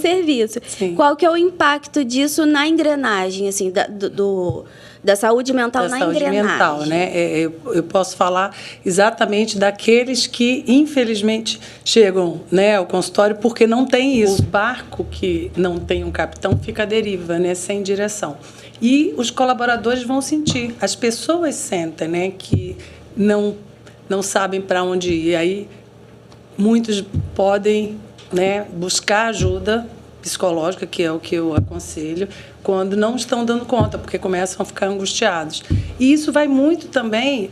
serviço. Sim. Qual que é o impacto disso na engrenagem, assim, da saúde mental na engrenagem? Mental, né? Eu posso falar exatamente daqueles que, infelizmente, chegam, né, ao consultório porque não tem isso. O barco que não tem um capitão fica à deriva, né, sem direção. E os colaboradores vão sentir. As pessoas sentem, né, que não sabem para onde ir. E aí, muitos podem, né, buscar ajuda psicológica, que é o que eu aconselho, quando não estão dando conta, porque começam a ficar angustiados. E isso vai muito também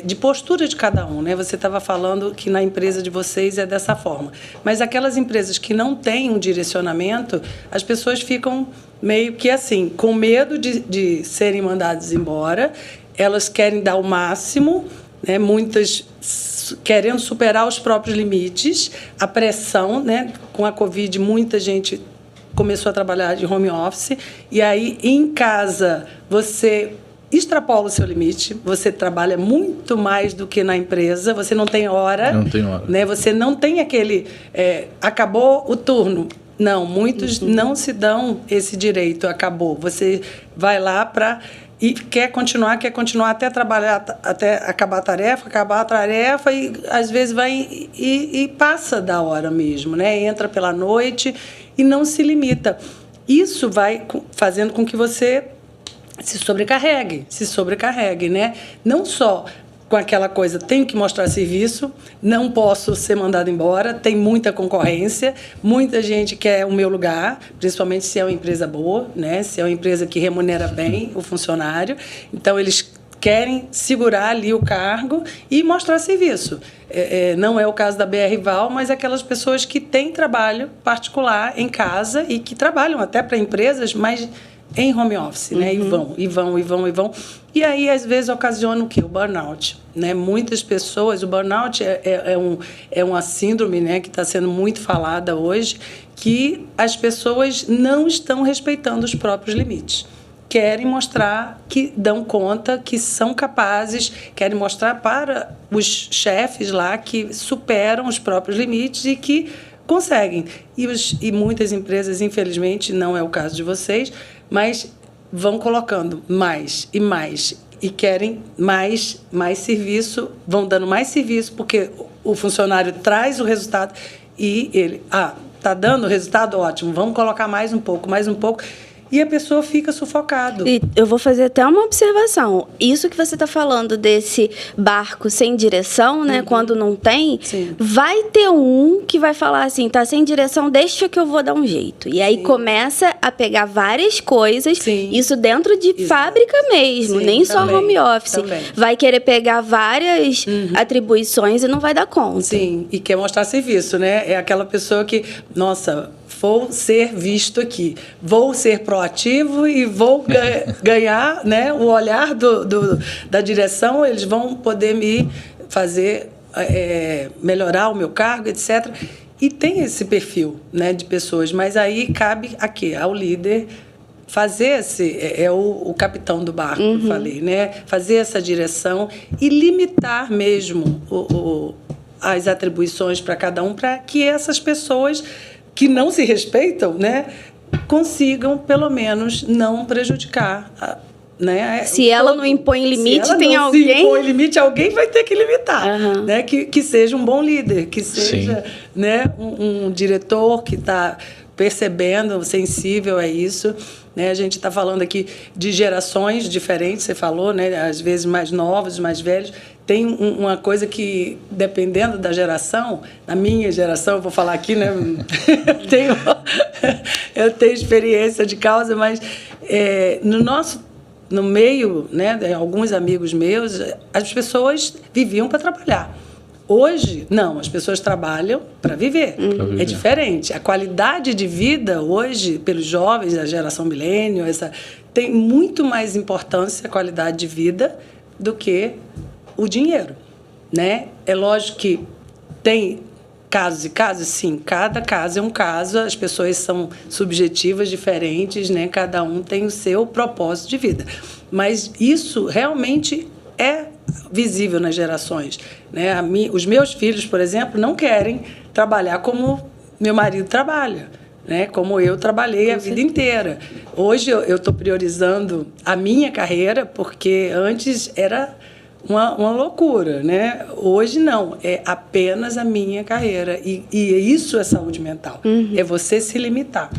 de postura de cada um, né? Você estava falando que na empresa de vocês é dessa forma. Mas aquelas empresas que não têm um direcionamento, as pessoas ficam meio que assim, com medo de serem mandadas embora, elas querem dar o máximo, né? Muitas querendo superar os próprios limites, a pressão, né? Com a Covid, muita gente começou a trabalhar de home office, e aí em casa você extrapola o seu limite, você trabalha muito mais do que na empresa, você não tem hora. Não tem hora. Né? Você não tem aquele... acabou o turno. Não, muitos não se dão esse direito, acabou. Você vai lá e quer continuar até trabalhar, até acabar a tarefa e às vezes vai e passa da hora mesmo, né? Entra pela noite e não se limita. Isso vai fazendo com que você se sobrecarregue, né? Não só com aquela coisa, tenho que mostrar serviço, não posso ser mandado embora, tem muita concorrência, muita gente quer o meu lugar, principalmente se é uma empresa boa, né? Se é uma empresa que remunera bem o funcionário. Então, eles querem segurar ali o cargo e mostrar serviço. Não é o caso da BR Val, mas aquelas pessoas que têm trabalho particular em casa e que trabalham até para empresas, mas em home office, né? E vão. E aí, às vezes, ocasiona o quê? O burnout. Né? Muitas pessoas, o burnout é uma síndrome, né, que está sendo muito falada hoje, que as pessoas não estão respeitando os próprios limites. Querem mostrar que dão conta, que são capazes, querem mostrar para os chefes lá que superam os próprios limites e que conseguem. E muitas empresas, infelizmente, não é o caso de vocês, mas vão colocando mais e mais e querem mais serviço, vão dando mais serviço, porque o funcionário traz o resultado e ele, está dando o resultado, ótimo, vamos colocar mais um pouco. E a pessoa fica sufocada. E eu vou fazer até uma observação. Isso que você está falando desse barco sem direção, né? Quando não tem, sim, vai ter um que vai falar assim, tá sem direção, deixa que eu vou dar um jeito. E aí, sim, começa a pegar várias coisas, sim, isso dentro de fábrica mesmo, sim, nem também, só home office. Também. Vai querer pegar várias atribuições e não vai dar conta. Sim, e quer mostrar serviço, né? É aquela pessoa que, nossa, vou ser visto aqui, vou ser proativo e vou ganhar, né, o olhar da direção, eles vão poder me fazer melhorar o meu cargo, etc. E tem esse perfil, né, de pessoas, mas aí cabe a quê? Ao líder fazer o capitão do barco, eu falei, né? Fazer essa direção e limitar mesmo as atribuições para cada um, para que essas pessoas que não se respeitam, né, consigam, pelo menos, não prejudicar. Né? Se ela não impõe limite, tem alguém... Se impõe limite, alguém vai ter que limitar. Né? Que seja um bom líder, que seja, né, um diretor que está percebendo, sensível a isso. Né? A gente está falando aqui de gerações diferentes, você falou, né? Às vezes mais novos, mais velhos. Tem uma coisa que, dependendo da geração, na minha geração, eu vou falar aqui, né? eu tenho experiência de causa, mas no meio, né, alguns amigos meus, as pessoas viviam para trabalhar. Hoje, não, as pessoas trabalham para viver. É diferente. A qualidade de vida hoje, pelos jovens da geração milênio, tem muito mais importância a qualidade de vida do que o dinheiro, né? É lógico que tem casos e casos, sim, cada caso é um caso, as pessoas são subjetivas, diferentes, né? Cada um tem o seu propósito de vida. Mas isso realmente é visível nas gerações, né? Os meus filhos, por exemplo, não querem trabalhar como meu marido trabalha, né? Como eu trabalhei a vida inteira. Hoje eu estou priorizando a minha carreira, porque antes era uma loucura, né? Hoje não, é apenas a minha carreira. E isso é saúde mental. É você se limitar.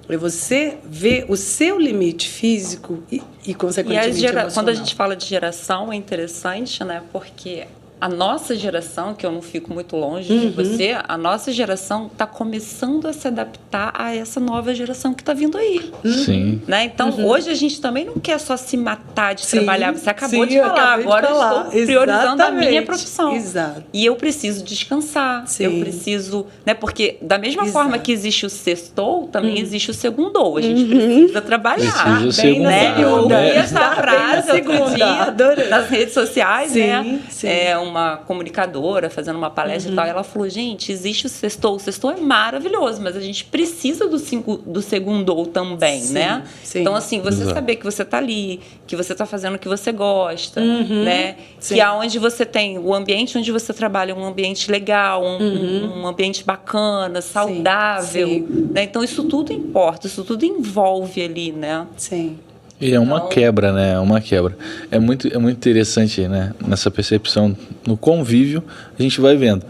É você ver o seu limite físico e consequentemente, emocional. Quando a gente fala de geração, é interessante, né? Porque a nossa geração, que eu não fico muito longe de você, a nossa geração está começando a se adaptar a essa nova geração que está vindo aí. Sim. Né? Então, hoje a gente também não quer só se matar de trabalhar. Você acabou de falar, agora eu estou priorizando a minha profissão. Exato. E eu preciso descansar. Sim. Eu preciso... Né? Porque da mesma forma que existe o sextou, também existe o segundou. A gente precisa trabalhar. Precisa né? Eu ouvi essa frase outro dia nas redes sociais, sim, né? Sim. Uma comunicadora fazendo uma palestra e tal, e ela falou, gente, existe o sextou é maravilhoso, mas a gente precisa do segundou também, né? Sim. Então, assim, você saber que você tá ali, que você tá fazendo o que você gosta, né? Sim. Que aonde você tem o ambiente onde você trabalha, um ambiente legal, um ambiente bacana, saudável, né? Então, isso tudo importa, isso tudo envolve ali, né? Sim. E é uma quebra, né? É uma quebra. É muito interessante, né? Nessa percepção, no convívio, a gente vai vendo.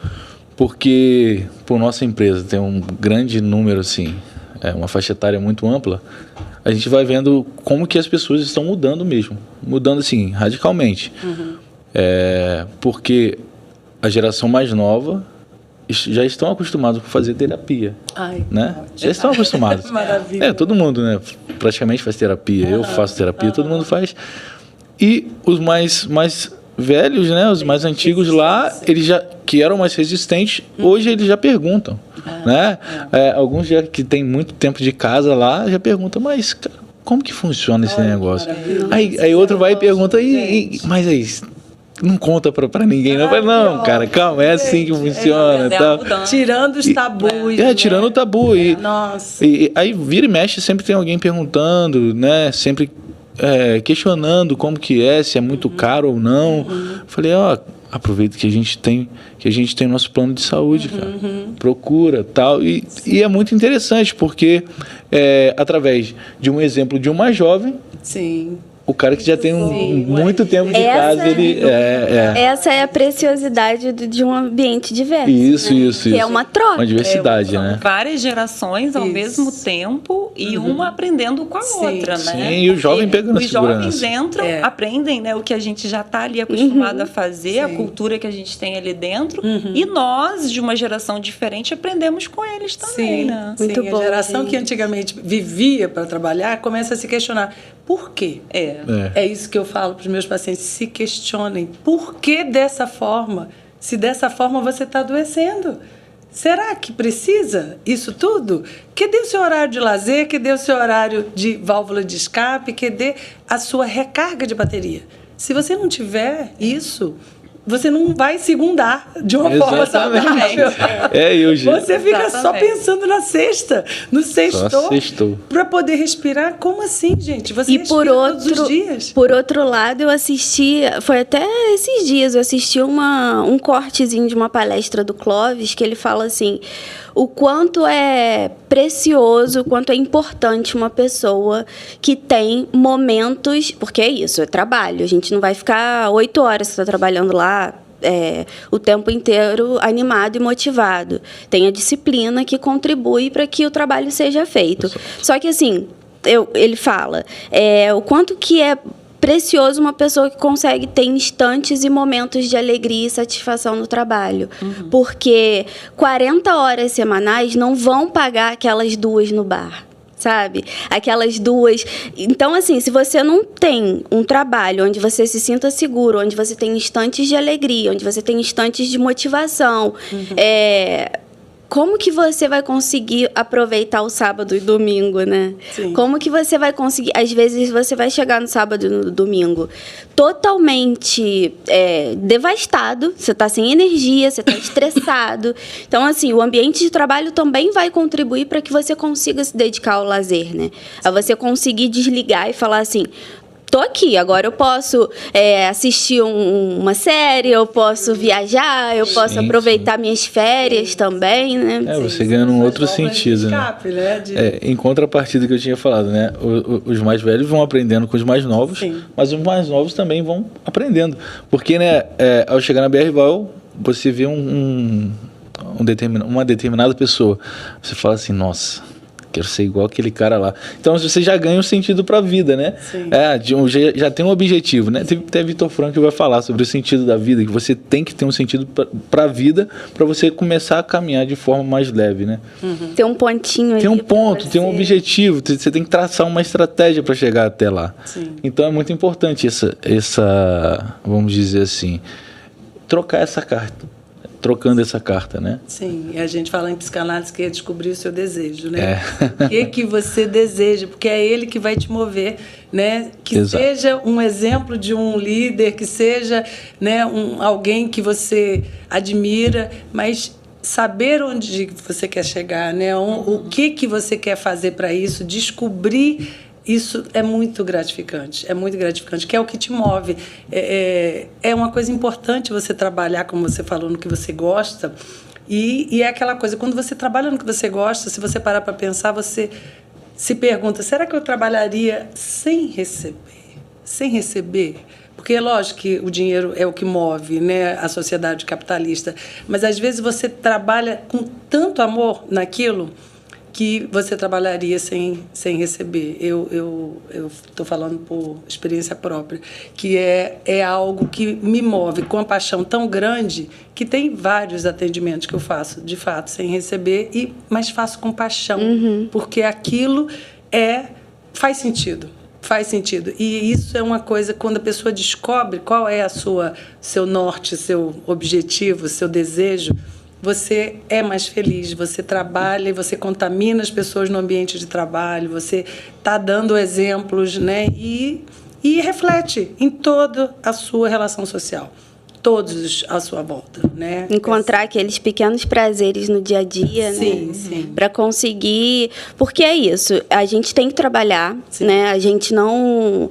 Porque, por nossa empresa, tem um grande número, assim, uma faixa etária muito ampla, a gente vai vendo como que as pessoas estão mudando mesmo. Mudando, assim, radicalmente. Porque a geração mais nova já estão acostumados a fazer terapia. Né? Já estão acostumados. Maravilha. Todo mundo, né? Praticamente faz terapia. Eu faço terapia, todo mundo faz. E os mais velhos, né? Os mais antigos lá, eles já, que eram mais resistentes, hoje eles já perguntam. Né? Alguns já que têm muito tempo de casa lá, já perguntam, mas, cara, como que funciona esse negócio? Aí outro vai e pergunta, mas aí, não conta pra ninguém, não. Não, cara, calma, é assim que funciona. Tirando os tabus. Tirando o tabu. Nossa. E aí vira e mexe, sempre tem alguém perguntando, né? Sempre questionando como que é, se é muito caro ou não. Falei, aproveita que a gente tem nosso plano de saúde, cara. Procura, tal. E é muito interessante, porque através de um exemplo de uma jovem... Sim. O cara que já tem muito tempo de casa, ele... Essa é a preciosidade de um ambiente diverso. Isso. Que é uma troca. Uma diversidade, né? Várias gerações ao mesmo tempo e uma aprendendo com a outra, né? Sim, e o jovem pegando a segurança. Os jovens entram, aprendem, né, o que a gente já está ali acostumado a fazer, a cultura que a gente tem ali dentro. E nós, de uma geração diferente, aprendemos com eles também, né? Muito bom. A geração que antigamente vivia para trabalhar começa a se questionar. Por quê? É isso que eu falo para os meus pacientes. Se questionem. Por que dessa forma? Se dessa forma você está adoecendo. Será que precisa isso tudo? Que dê o seu horário de lazer, que dê o seu horário de válvula de escape, que dê a sua recarga de bateria. Se você não tiver isso... você não vai segundar de uma forma saudável. Você fica só pensando na sexta, no sextou, para poder respirar. Como assim, gente? Você respira todos os dias. Por outro lado, eu assisti, foi até esses dias, eu assisti um cortezinho de uma palestra do Clóvis, que ele fala assim, o quanto é precioso, o quanto é importante uma pessoa que tem momentos, porque é isso, é trabalho, a gente não vai ficar 8 horas trabalhando lá, o tempo inteiro animado e motivado. Tem a disciplina que contribui para que o trabalho seja feito. Só que, assim, ele fala o quanto que é precioso uma pessoa que consegue ter instantes e momentos de alegria e satisfação no trabalho. Porque 40 horas semanais não vão pagar aquelas 2 no bar. Sabe? Aquelas 2. Então, assim, se você não tem um trabalho onde você se sinta seguro, onde você tem instantes de alegria, onde você tem instantes de motivação, como que você vai conseguir aproveitar o sábado e domingo, né? Sim. Como que você vai conseguir... Às vezes, você vai chegar no sábado e no domingo totalmente devastado, você está sem energia, você está estressado. Então, assim, o ambiente de trabalho também vai contribuir para que você consiga se dedicar ao lazer, né? A você conseguir desligar e falar assim... Tô aqui, agora eu posso assistir uma série, eu posso viajar, eu posso aproveitar minhas férias também, né? Você ganha num outro sentido, escape, né? Em contrapartida que eu tinha falado, né? Os mais velhos vão aprendendo com os mais novos, mas os mais novos também vão aprendendo. Porque, né, ao chegar na BR-Val, você vê uma determinada pessoa, você fala assim, nossa... quero ser igual aquele cara lá. Então, você já ganha um sentido para a vida, né? Já tem um objetivo, né? Até Vitor Frankl vai falar sobre o sentido da vida, que você tem que ter um sentido para a vida, para você começar a caminhar de forma mais leve, né? Tem um pontinho aí. Tem um ponto, tem um objetivo, você tem que traçar uma estratégia para chegar até lá. Então, é muito importante essa, vamos dizer assim, trocar essa carta. Trocando essa carta, né? Sim, e a gente fala em psicanálise que é descobrir o seu desejo, né? O que você deseja, porque é ele que vai te mover, né? Que seja um exemplo de um líder, que seja, né, alguém que você admira, mas saber onde você quer chegar, né? O que você quer fazer para isso, descobrir. Isso é muito gratificante, que é o que te move. É uma coisa importante você trabalhar, como você falou, no que você gosta, e é aquela coisa, quando você trabalha no que você gosta, se você parar para pensar, você se pergunta, será que eu trabalharia sem receber? Sem receber? Porque, lógico que o dinheiro é o que move, né, a sociedade capitalista, mas às vezes você trabalha com tanto amor naquilo que você trabalharia sem receber. Eu estou falando por experiência própria, que é algo que me move com uma paixão tão grande que tem vários atendimentos que eu faço, de fato, sem receber, mas faço com paixão, porque aquilo faz sentido. Faz sentido. E isso é uma coisa, quando a pessoa descobre qual é seu norte, seu objetivo, seu desejo, você é mais feliz, você trabalha e você contamina as pessoas no ambiente de trabalho, você está dando exemplos, né? E reflete em toda a sua relação social. Todos à sua volta, né? Encontrar aqueles pequenos prazeres no dia a dia, sim, né? Sim. Para conseguir, porque é isso. A gente tem que trabalhar, sim. Né? A gente não,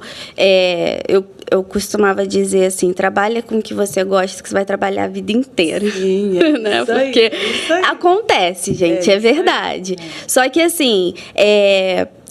eu costumava dizer assim, trabalha com o que você gosta, que você vai trabalhar a vida inteira. Sim, né? Porque acontece, gente, é verdade. Só que assim,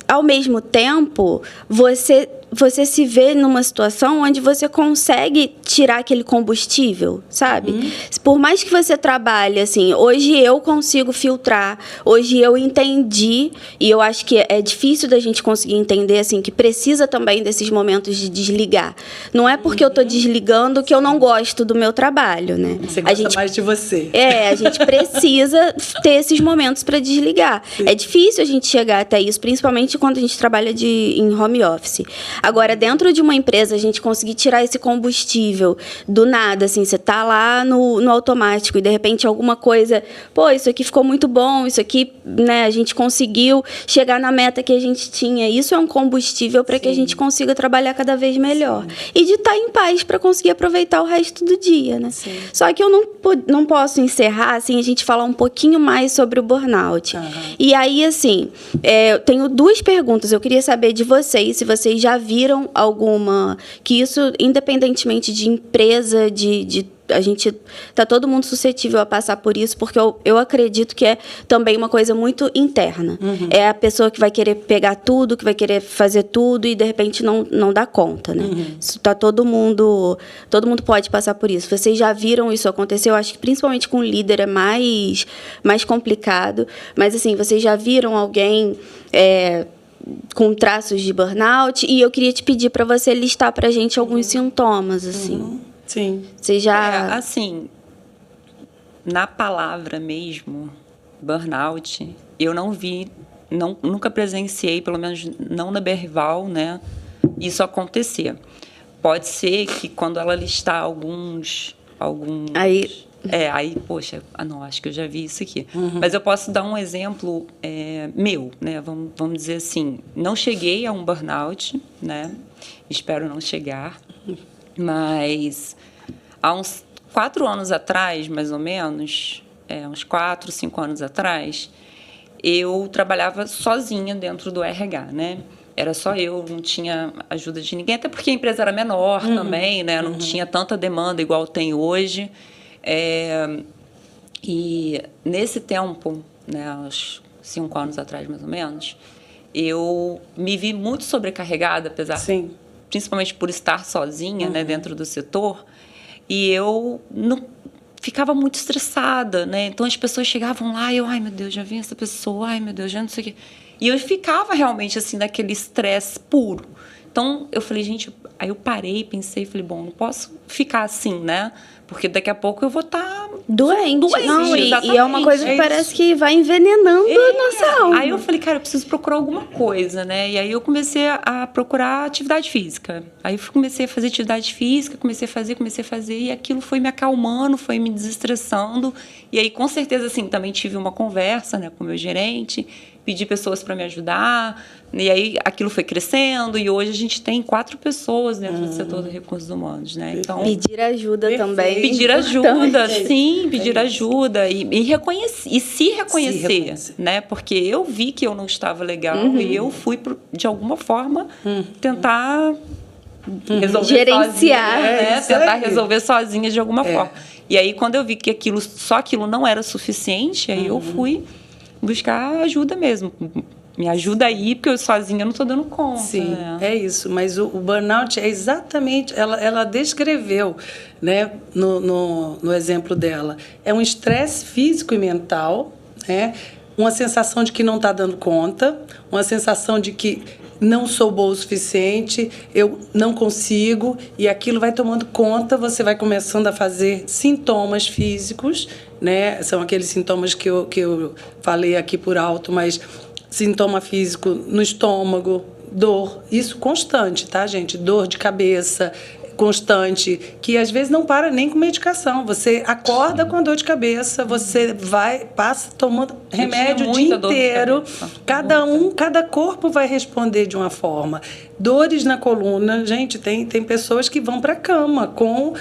ao mesmo tempo, você se vê numa situação onde você consegue tirar aquele combustível, sabe? Por mais que você trabalhe, assim, hoje eu consigo filtrar, hoje eu entendi, e eu acho que é difícil da gente conseguir entender, assim, que precisa também desses momentos de desligar. Não é porque eu tô desligando que eu não gosto do meu trabalho, né? Você gosta mais de você. A gente precisa ter esses momentos para desligar. Sim. É difícil a gente chegar até isso, principalmente quando a gente trabalha em home office. Agora, dentro de uma empresa, a gente conseguir tirar esse combustível do nada, assim, você tá lá no automático e, de repente, alguma coisa... Pô, isso aqui ficou muito bom, isso aqui, né, a gente conseguiu chegar na meta que a gente tinha. Isso é um combustível para que a gente consiga trabalhar cada vez melhor. Sim. E de estar em paz para conseguir aproveitar o resto do dia, né? Sim. Só que eu não posso encerrar sem a gente falar um pouquinho mais sobre o burnout. E aí, assim, eu tenho 2 perguntas. Eu queria saber de vocês, se vocês já viram alguma... Que isso, independentemente de empresa, a gente tá todo mundo suscetível a passar por isso, porque eu acredito que é também uma coisa muito interna. É a pessoa que vai querer pegar tudo, que vai querer fazer tudo e, de repente, não dá conta, né? Isso tá todo mundo pode passar por isso. Vocês já viram isso acontecer? Eu acho que, principalmente com o líder, é mais complicado. Mas, assim, vocês já viram alguém... com traços de burnout, e eu queria te pedir para você listar para a gente alguns sintomas, assim. Sim. Você já... assim, na palavra mesmo, burnout, eu não vi, nunca presenciei, pelo menos não na Berval, né, isso acontecer. Pode ser que quando ela listar alguns... Aí, poxa, não, acho que eu já vi isso aqui. Mas eu posso dar um exemplo meu, né? Vamos dizer assim, não cheguei a um burnout, né? Espero não chegar. Mas há uns 4 anos atrás, mais ou menos, uns 4, 5 anos atrás, eu trabalhava sozinha dentro do RH, né? Era só eu, não tinha ajuda de ninguém, até porque a empresa era menor também, né? Não tinha tanta demanda igual tem hoje. E nesse tempo, né, uns 5 anos atrás, mais ou menos, eu me vi muito sobrecarregada, principalmente por estar sozinha, né, dentro do setor, e eu não ficava muito estressada, né? Então as pessoas chegavam lá e eu, ai meu Deus, já vi essa pessoa, ai meu Deus, já não sei o quê. E eu ficava realmente assim naquele estresse puro. Então eu falei, gente, aí eu parei, pensei, falei, bom, não posso ficar assim, né? Porque daqui a pouco eu vou estar doente. Não, e é uma coisa que parece que vai envenenando a nossa alma. Aí eu falei, cara, eu preciso procurar alguma coisa, né? E aí eu comecei a procurar atividade física. Aí eu comecei a fazer atividade física, comecei a fazer, e aquilo foi me acalmando, foi me desestressando. E aí, com certeza, assim, também tive uma conversa, né, com o meu gerente, pedi pessoas para me ajudar, e aí aquilo foi crescendo, e hoje a gente tem 4 pessoas dentro do setor de recursos humanos, né? Então, pedir ajuda também. Pedir ajuda, sim, pedir ajuda e se reconhecer, né? Porque eu vi que eu não estava legal e eu fui, de alguma forma, tentar resolver gerenciar, sozinha, né? Tentar resolver sozinha de alguma forma. E aí, quando eu vi que só aquilo não era suficiente, aí eu fui buscar ajuda mesmo. Me ajuda aí, porque eu sozinha não estou dando conta. Sim, né? É isso. Mas o burnout é exatamente... Ela descreveu, né, no exemplo dela. É um estresse físico e mental, né? Uma sensação de que não está dando conta, uma sensação de que não sou boa o suficiente, eu não consigo, e aquilo vai tomando conta, você vai começando a fazer sintomas físicos, né? São aqueles sintomas que eu falei aqui por alto, mas sintoma físico no estômago, dor, isso constante, tá, gente? Dor de cabeça, constante, que às vezes não para nem com medicação. Você acorda com a dor de cabeça, você passa tomando remédio o dia inteiro. Cada corpo vai responder de uma forma. Dores na coluna, gente, tem pessoas que vão para a cama com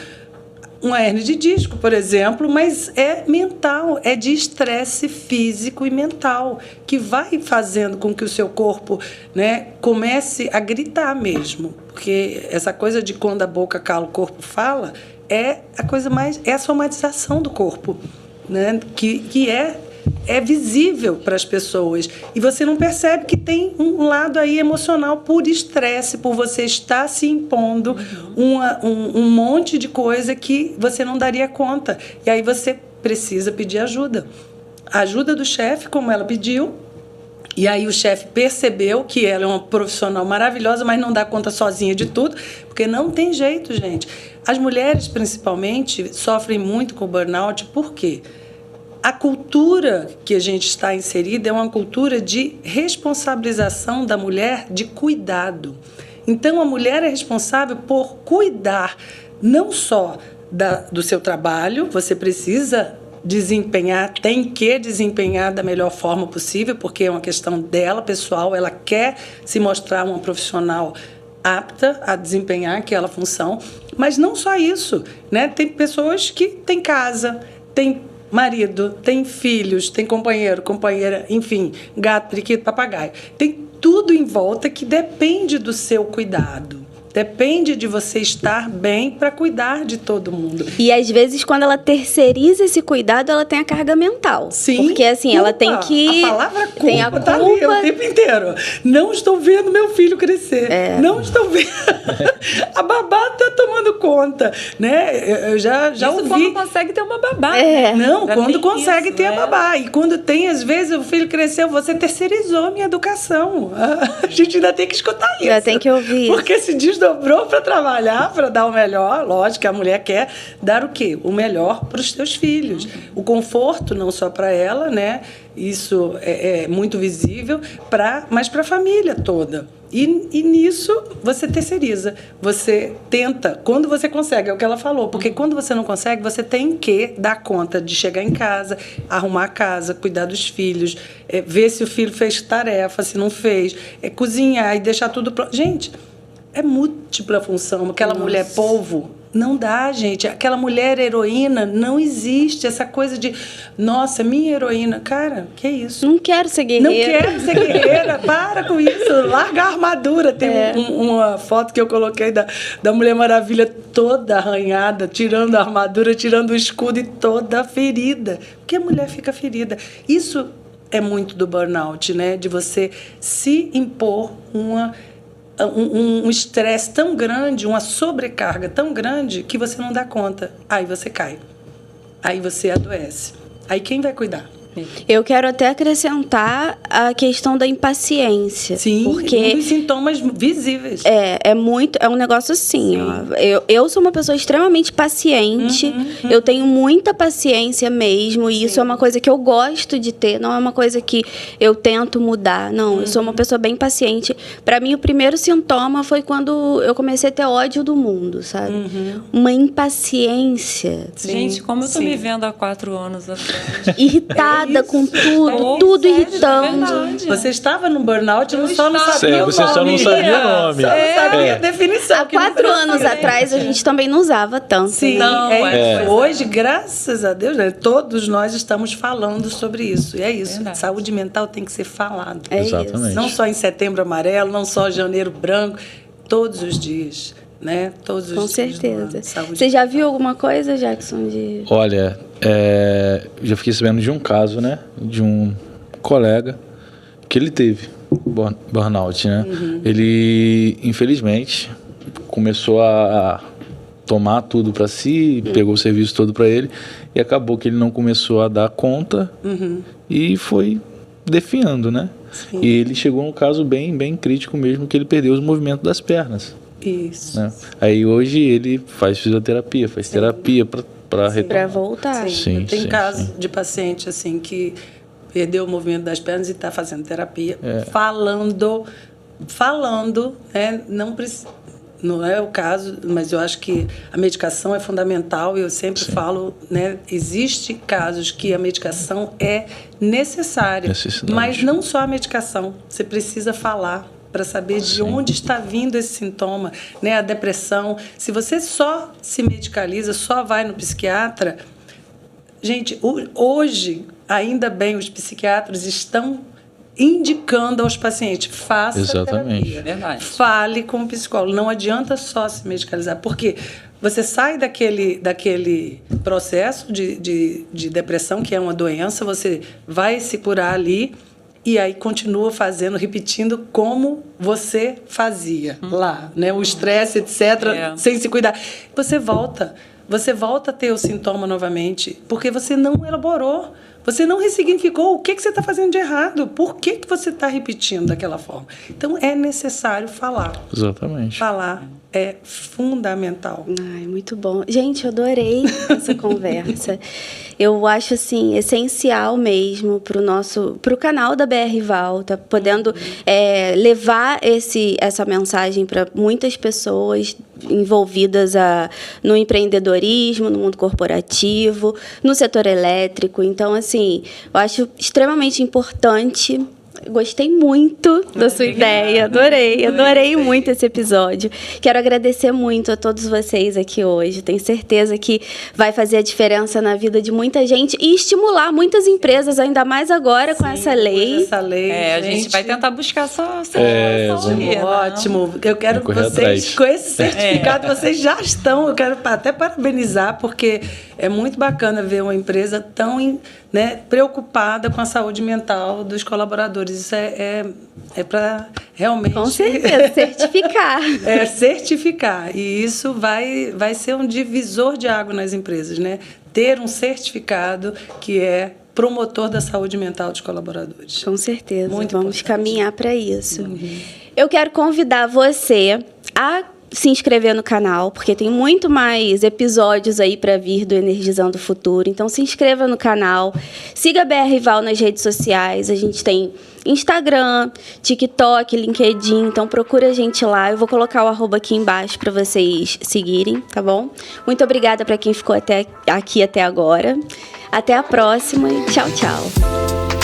uma hérnia de disco, por exemplo, mas é mental, é de estresse físico e mental, que vai fazendo com que o seu corpo, né, comece a gritar mesmo. Porque essa coisa de quando a boca cala, o corpo fala, é a coisa mais... é a somatização do corpo, né, que é visível para as pessoas. E você não percebe que tem um lado aí emocional por estresse, por você estar se impondo um monte de coisa que você não daria conta. E aí você precisa pedir ajuda. A ajuda do chefe, como ela pediu. E aí o chefe percebeu que ela é uma profissional maravilhosa, mas não dá conta sozinha de tudo, porque não tem jeito, gente. As mulheres, principalmente, sofrem muito com o burnout. Por quê? A cultura que a gente está inserida é uma cultura de responsabilização da mulher de cuidado. Então, a mulher é responsável por cuidar não só do seu trabalho, você precisa desempenhar, tem que desempenhar da melhor forma possível, porque é uma questão dela, pessoal, ela quer se mostrar uma profissional apta a desempenhar aquela função, mas não só isso, né? Tem pessoas que têm casa, têm marido, tem filhos, tem companheiro, companheira, enfim, gato, periquito, papagaio. Tem tudo em volta que depende do seu cuidado. Depende de você estar bem para cuidar de todo mundo. E às vezes, quando ela terceiriza esse cuidado, ela tem a carga mental. Sim. Porque assim, culpa. Ela tem que... A palavra culpa tem a culpa. Tá ali o tempo inteiro. Não estou vendo meu filho crescer. Não estou vendo. A babá está tomando conta. Né? Eu já ouvi. Quando consegue ter uma babá. Não, quando consegue ter a babá. E quando tem, às vezes, o filho cresceu, você terceirizou a minha educação. A gente ainda tem que escutar isso. Já tem que ouvir. Porque se desdobrou para trabalhar, para dar o melhor. Lógico que a mulher quer dar o quê? O melhor para os teus filhos. O conforto, não só para ela, né? Isso é muito visível, mas para a família toda. E nisso você terceiriza, você tenta, quando você consegue, é o que ela falou, porque quando você não consegue, você tem que dar conta de chegar em casa, arrumar a casa, cuidar dos filhos, ver se o filho fez tarefa, se não fez, cozinhar e deixar tudo pronto. Gente, é múltipla função. Aquela mulher polvo, não dá, gente. Aquela mulher heroína, não existe. Essa coisa de, nossa, minha heroína. Cara, que isso? Não quero ser guerreira. Não quero ser guerreira. Para com isso. Larga a armadura. Tem uma foto que eu coloquei da Mulher Maravilha toda arranhada, tirando a armadura, tirando o escudo e toda ferida. Porque a mulher fica ferida. Isso é muito do burnout, né? De você se impor um estresse tão grande, uma sobrecarga tão grande que você não dá conta. Aí você cai. Aí você adoece. Aí quem vai cuidar? Eu quero até acrescentar a questão da impaciência. Sim, porque um dos sintomas visíveis. É um negócio assim, ó. Eu sou uma pessoa extremamente paciente, eu tenho muita paciência mesmo, e isso é uma coisa que eu gosto de ter, não é uma coisa que eu tento mudar, não. Eu sou uma pessoa bem paciente. Para mim, o primeiro sintoma foi quando eu comecei a ter ódio do mundo, sabe? Uma impaciência. Gente, como eu tô me vendo há 4 anos atrás. Irritada com tudo irritando. Você estava no burnout, eu só não sabia o nome. Você só não sabia o nome. Só não sabia a definição. Há 4 anos atrás, a gente também não usava tanto. Sim, hoje, graças a Deus, né, todos nós estamos falando sobre isso. E é isso. Verdade. Saúde mental tem que ser falado. Exatamente. Isso. Não só em Setembro Amarelo, não só Janeiro Branco, todos os dias. Né? Todos os Com dias certeza. Você já viu alguma coisa, Jackson? Olha, já fiquei sabendo de um caso, né? De um colega que ele teve burnout, né? Ele, infelizmente, começou a tomar tudo para si, pegou o serviço todo para ele e acabou que ele não começou a dar conta e foi definhando, né? Sim. E ele chegou num caso bem, bem crítico mesmo, que ele perdeu os movimentos das pernas. Isso. Né? Aí hoje ele faz fisioterapia, faz terapia para retomar. Para voltar. Sim, tem casos de paciente assim que perdeu o movimento das pernas e está fazendo terapia, falando, né? Não precisa. não é o caso, mas eu acho que a medicação é fundamental e eu sempre falo, né, existe casos que a medicação é necessária, mas não só a medicação, você precisa falar para saber de onde está vindo esse sintoma, né, a depressão. Se você só se medicaliza, só vai no psiquiatra, gente, hoje, ainda bem, os psiquiatras estão indicando aos pacientes, faça terapia. Verdade. Fale com o psicólogo. Não adianta só se medicalizar, porque você sai daquele processo de depressão, que é uma doença, você vai se curar ali e aí continua fazendo, repetindo como você fazia lá, né? O estresse, etc., sem se cuidar. Você volta a ter o sintoma novamente, porque você não elaborou. Você não ressignificou o que você está fazendo de errado. Por que você está repetindo daquela forma? Então, é necessário falar. Exatamente. Falar é fundamental. Ai, muito bom. Gente, eu adorei essa conversa. Eu acho, assim, essencial mesmo pro canal da BR Val, tá podendo levar essa mensagem para muitas pessoas envolvidas no empreendedorismo, no mundo corporativo, no setor elétrico. Então, assim, eu acho extremamente importante. Gostei muito da sua ideia, adorei muito esse episódio. Quero agradecer muito a todos vocês aqui hoje. Tenho certeza que vai fazer a diferença na vida de muita gente e estimular muitas empresas, ainda mais agora com essa lei. A gente vai tentar buscar essa ótimo. Eu quero que vocês, com esse certificado, vocês já estão. Eu quero até parabenizar, porque é muito bacana ver uma empresa tão preocupada com a saúde mental dos colaboradores. Isso é para realmente... Com certeza, certificar. Certificar. E isso vai ser um divisor de água nas empresas, né? Ter um certificado que é promotor da saúde mental dos colaboradores. Com certeza. Vamos caminhar para isso. Eu quero convidar você a se inscrever no canal, porque tem muito mais episódios aí para vir do Energizando o Futuro. Então, se inscreva no canal. Siga a BR Val nas redes sociais. A gente tem Instagram, TikTok, LinkedIn. Então, procura a gente lá. Eu vou colocar o @ aqui embaixo para vocês seguirem, tá bom? Muito obrigada para quem ficou aqui até agora. Até a próxima e tchau, tchau.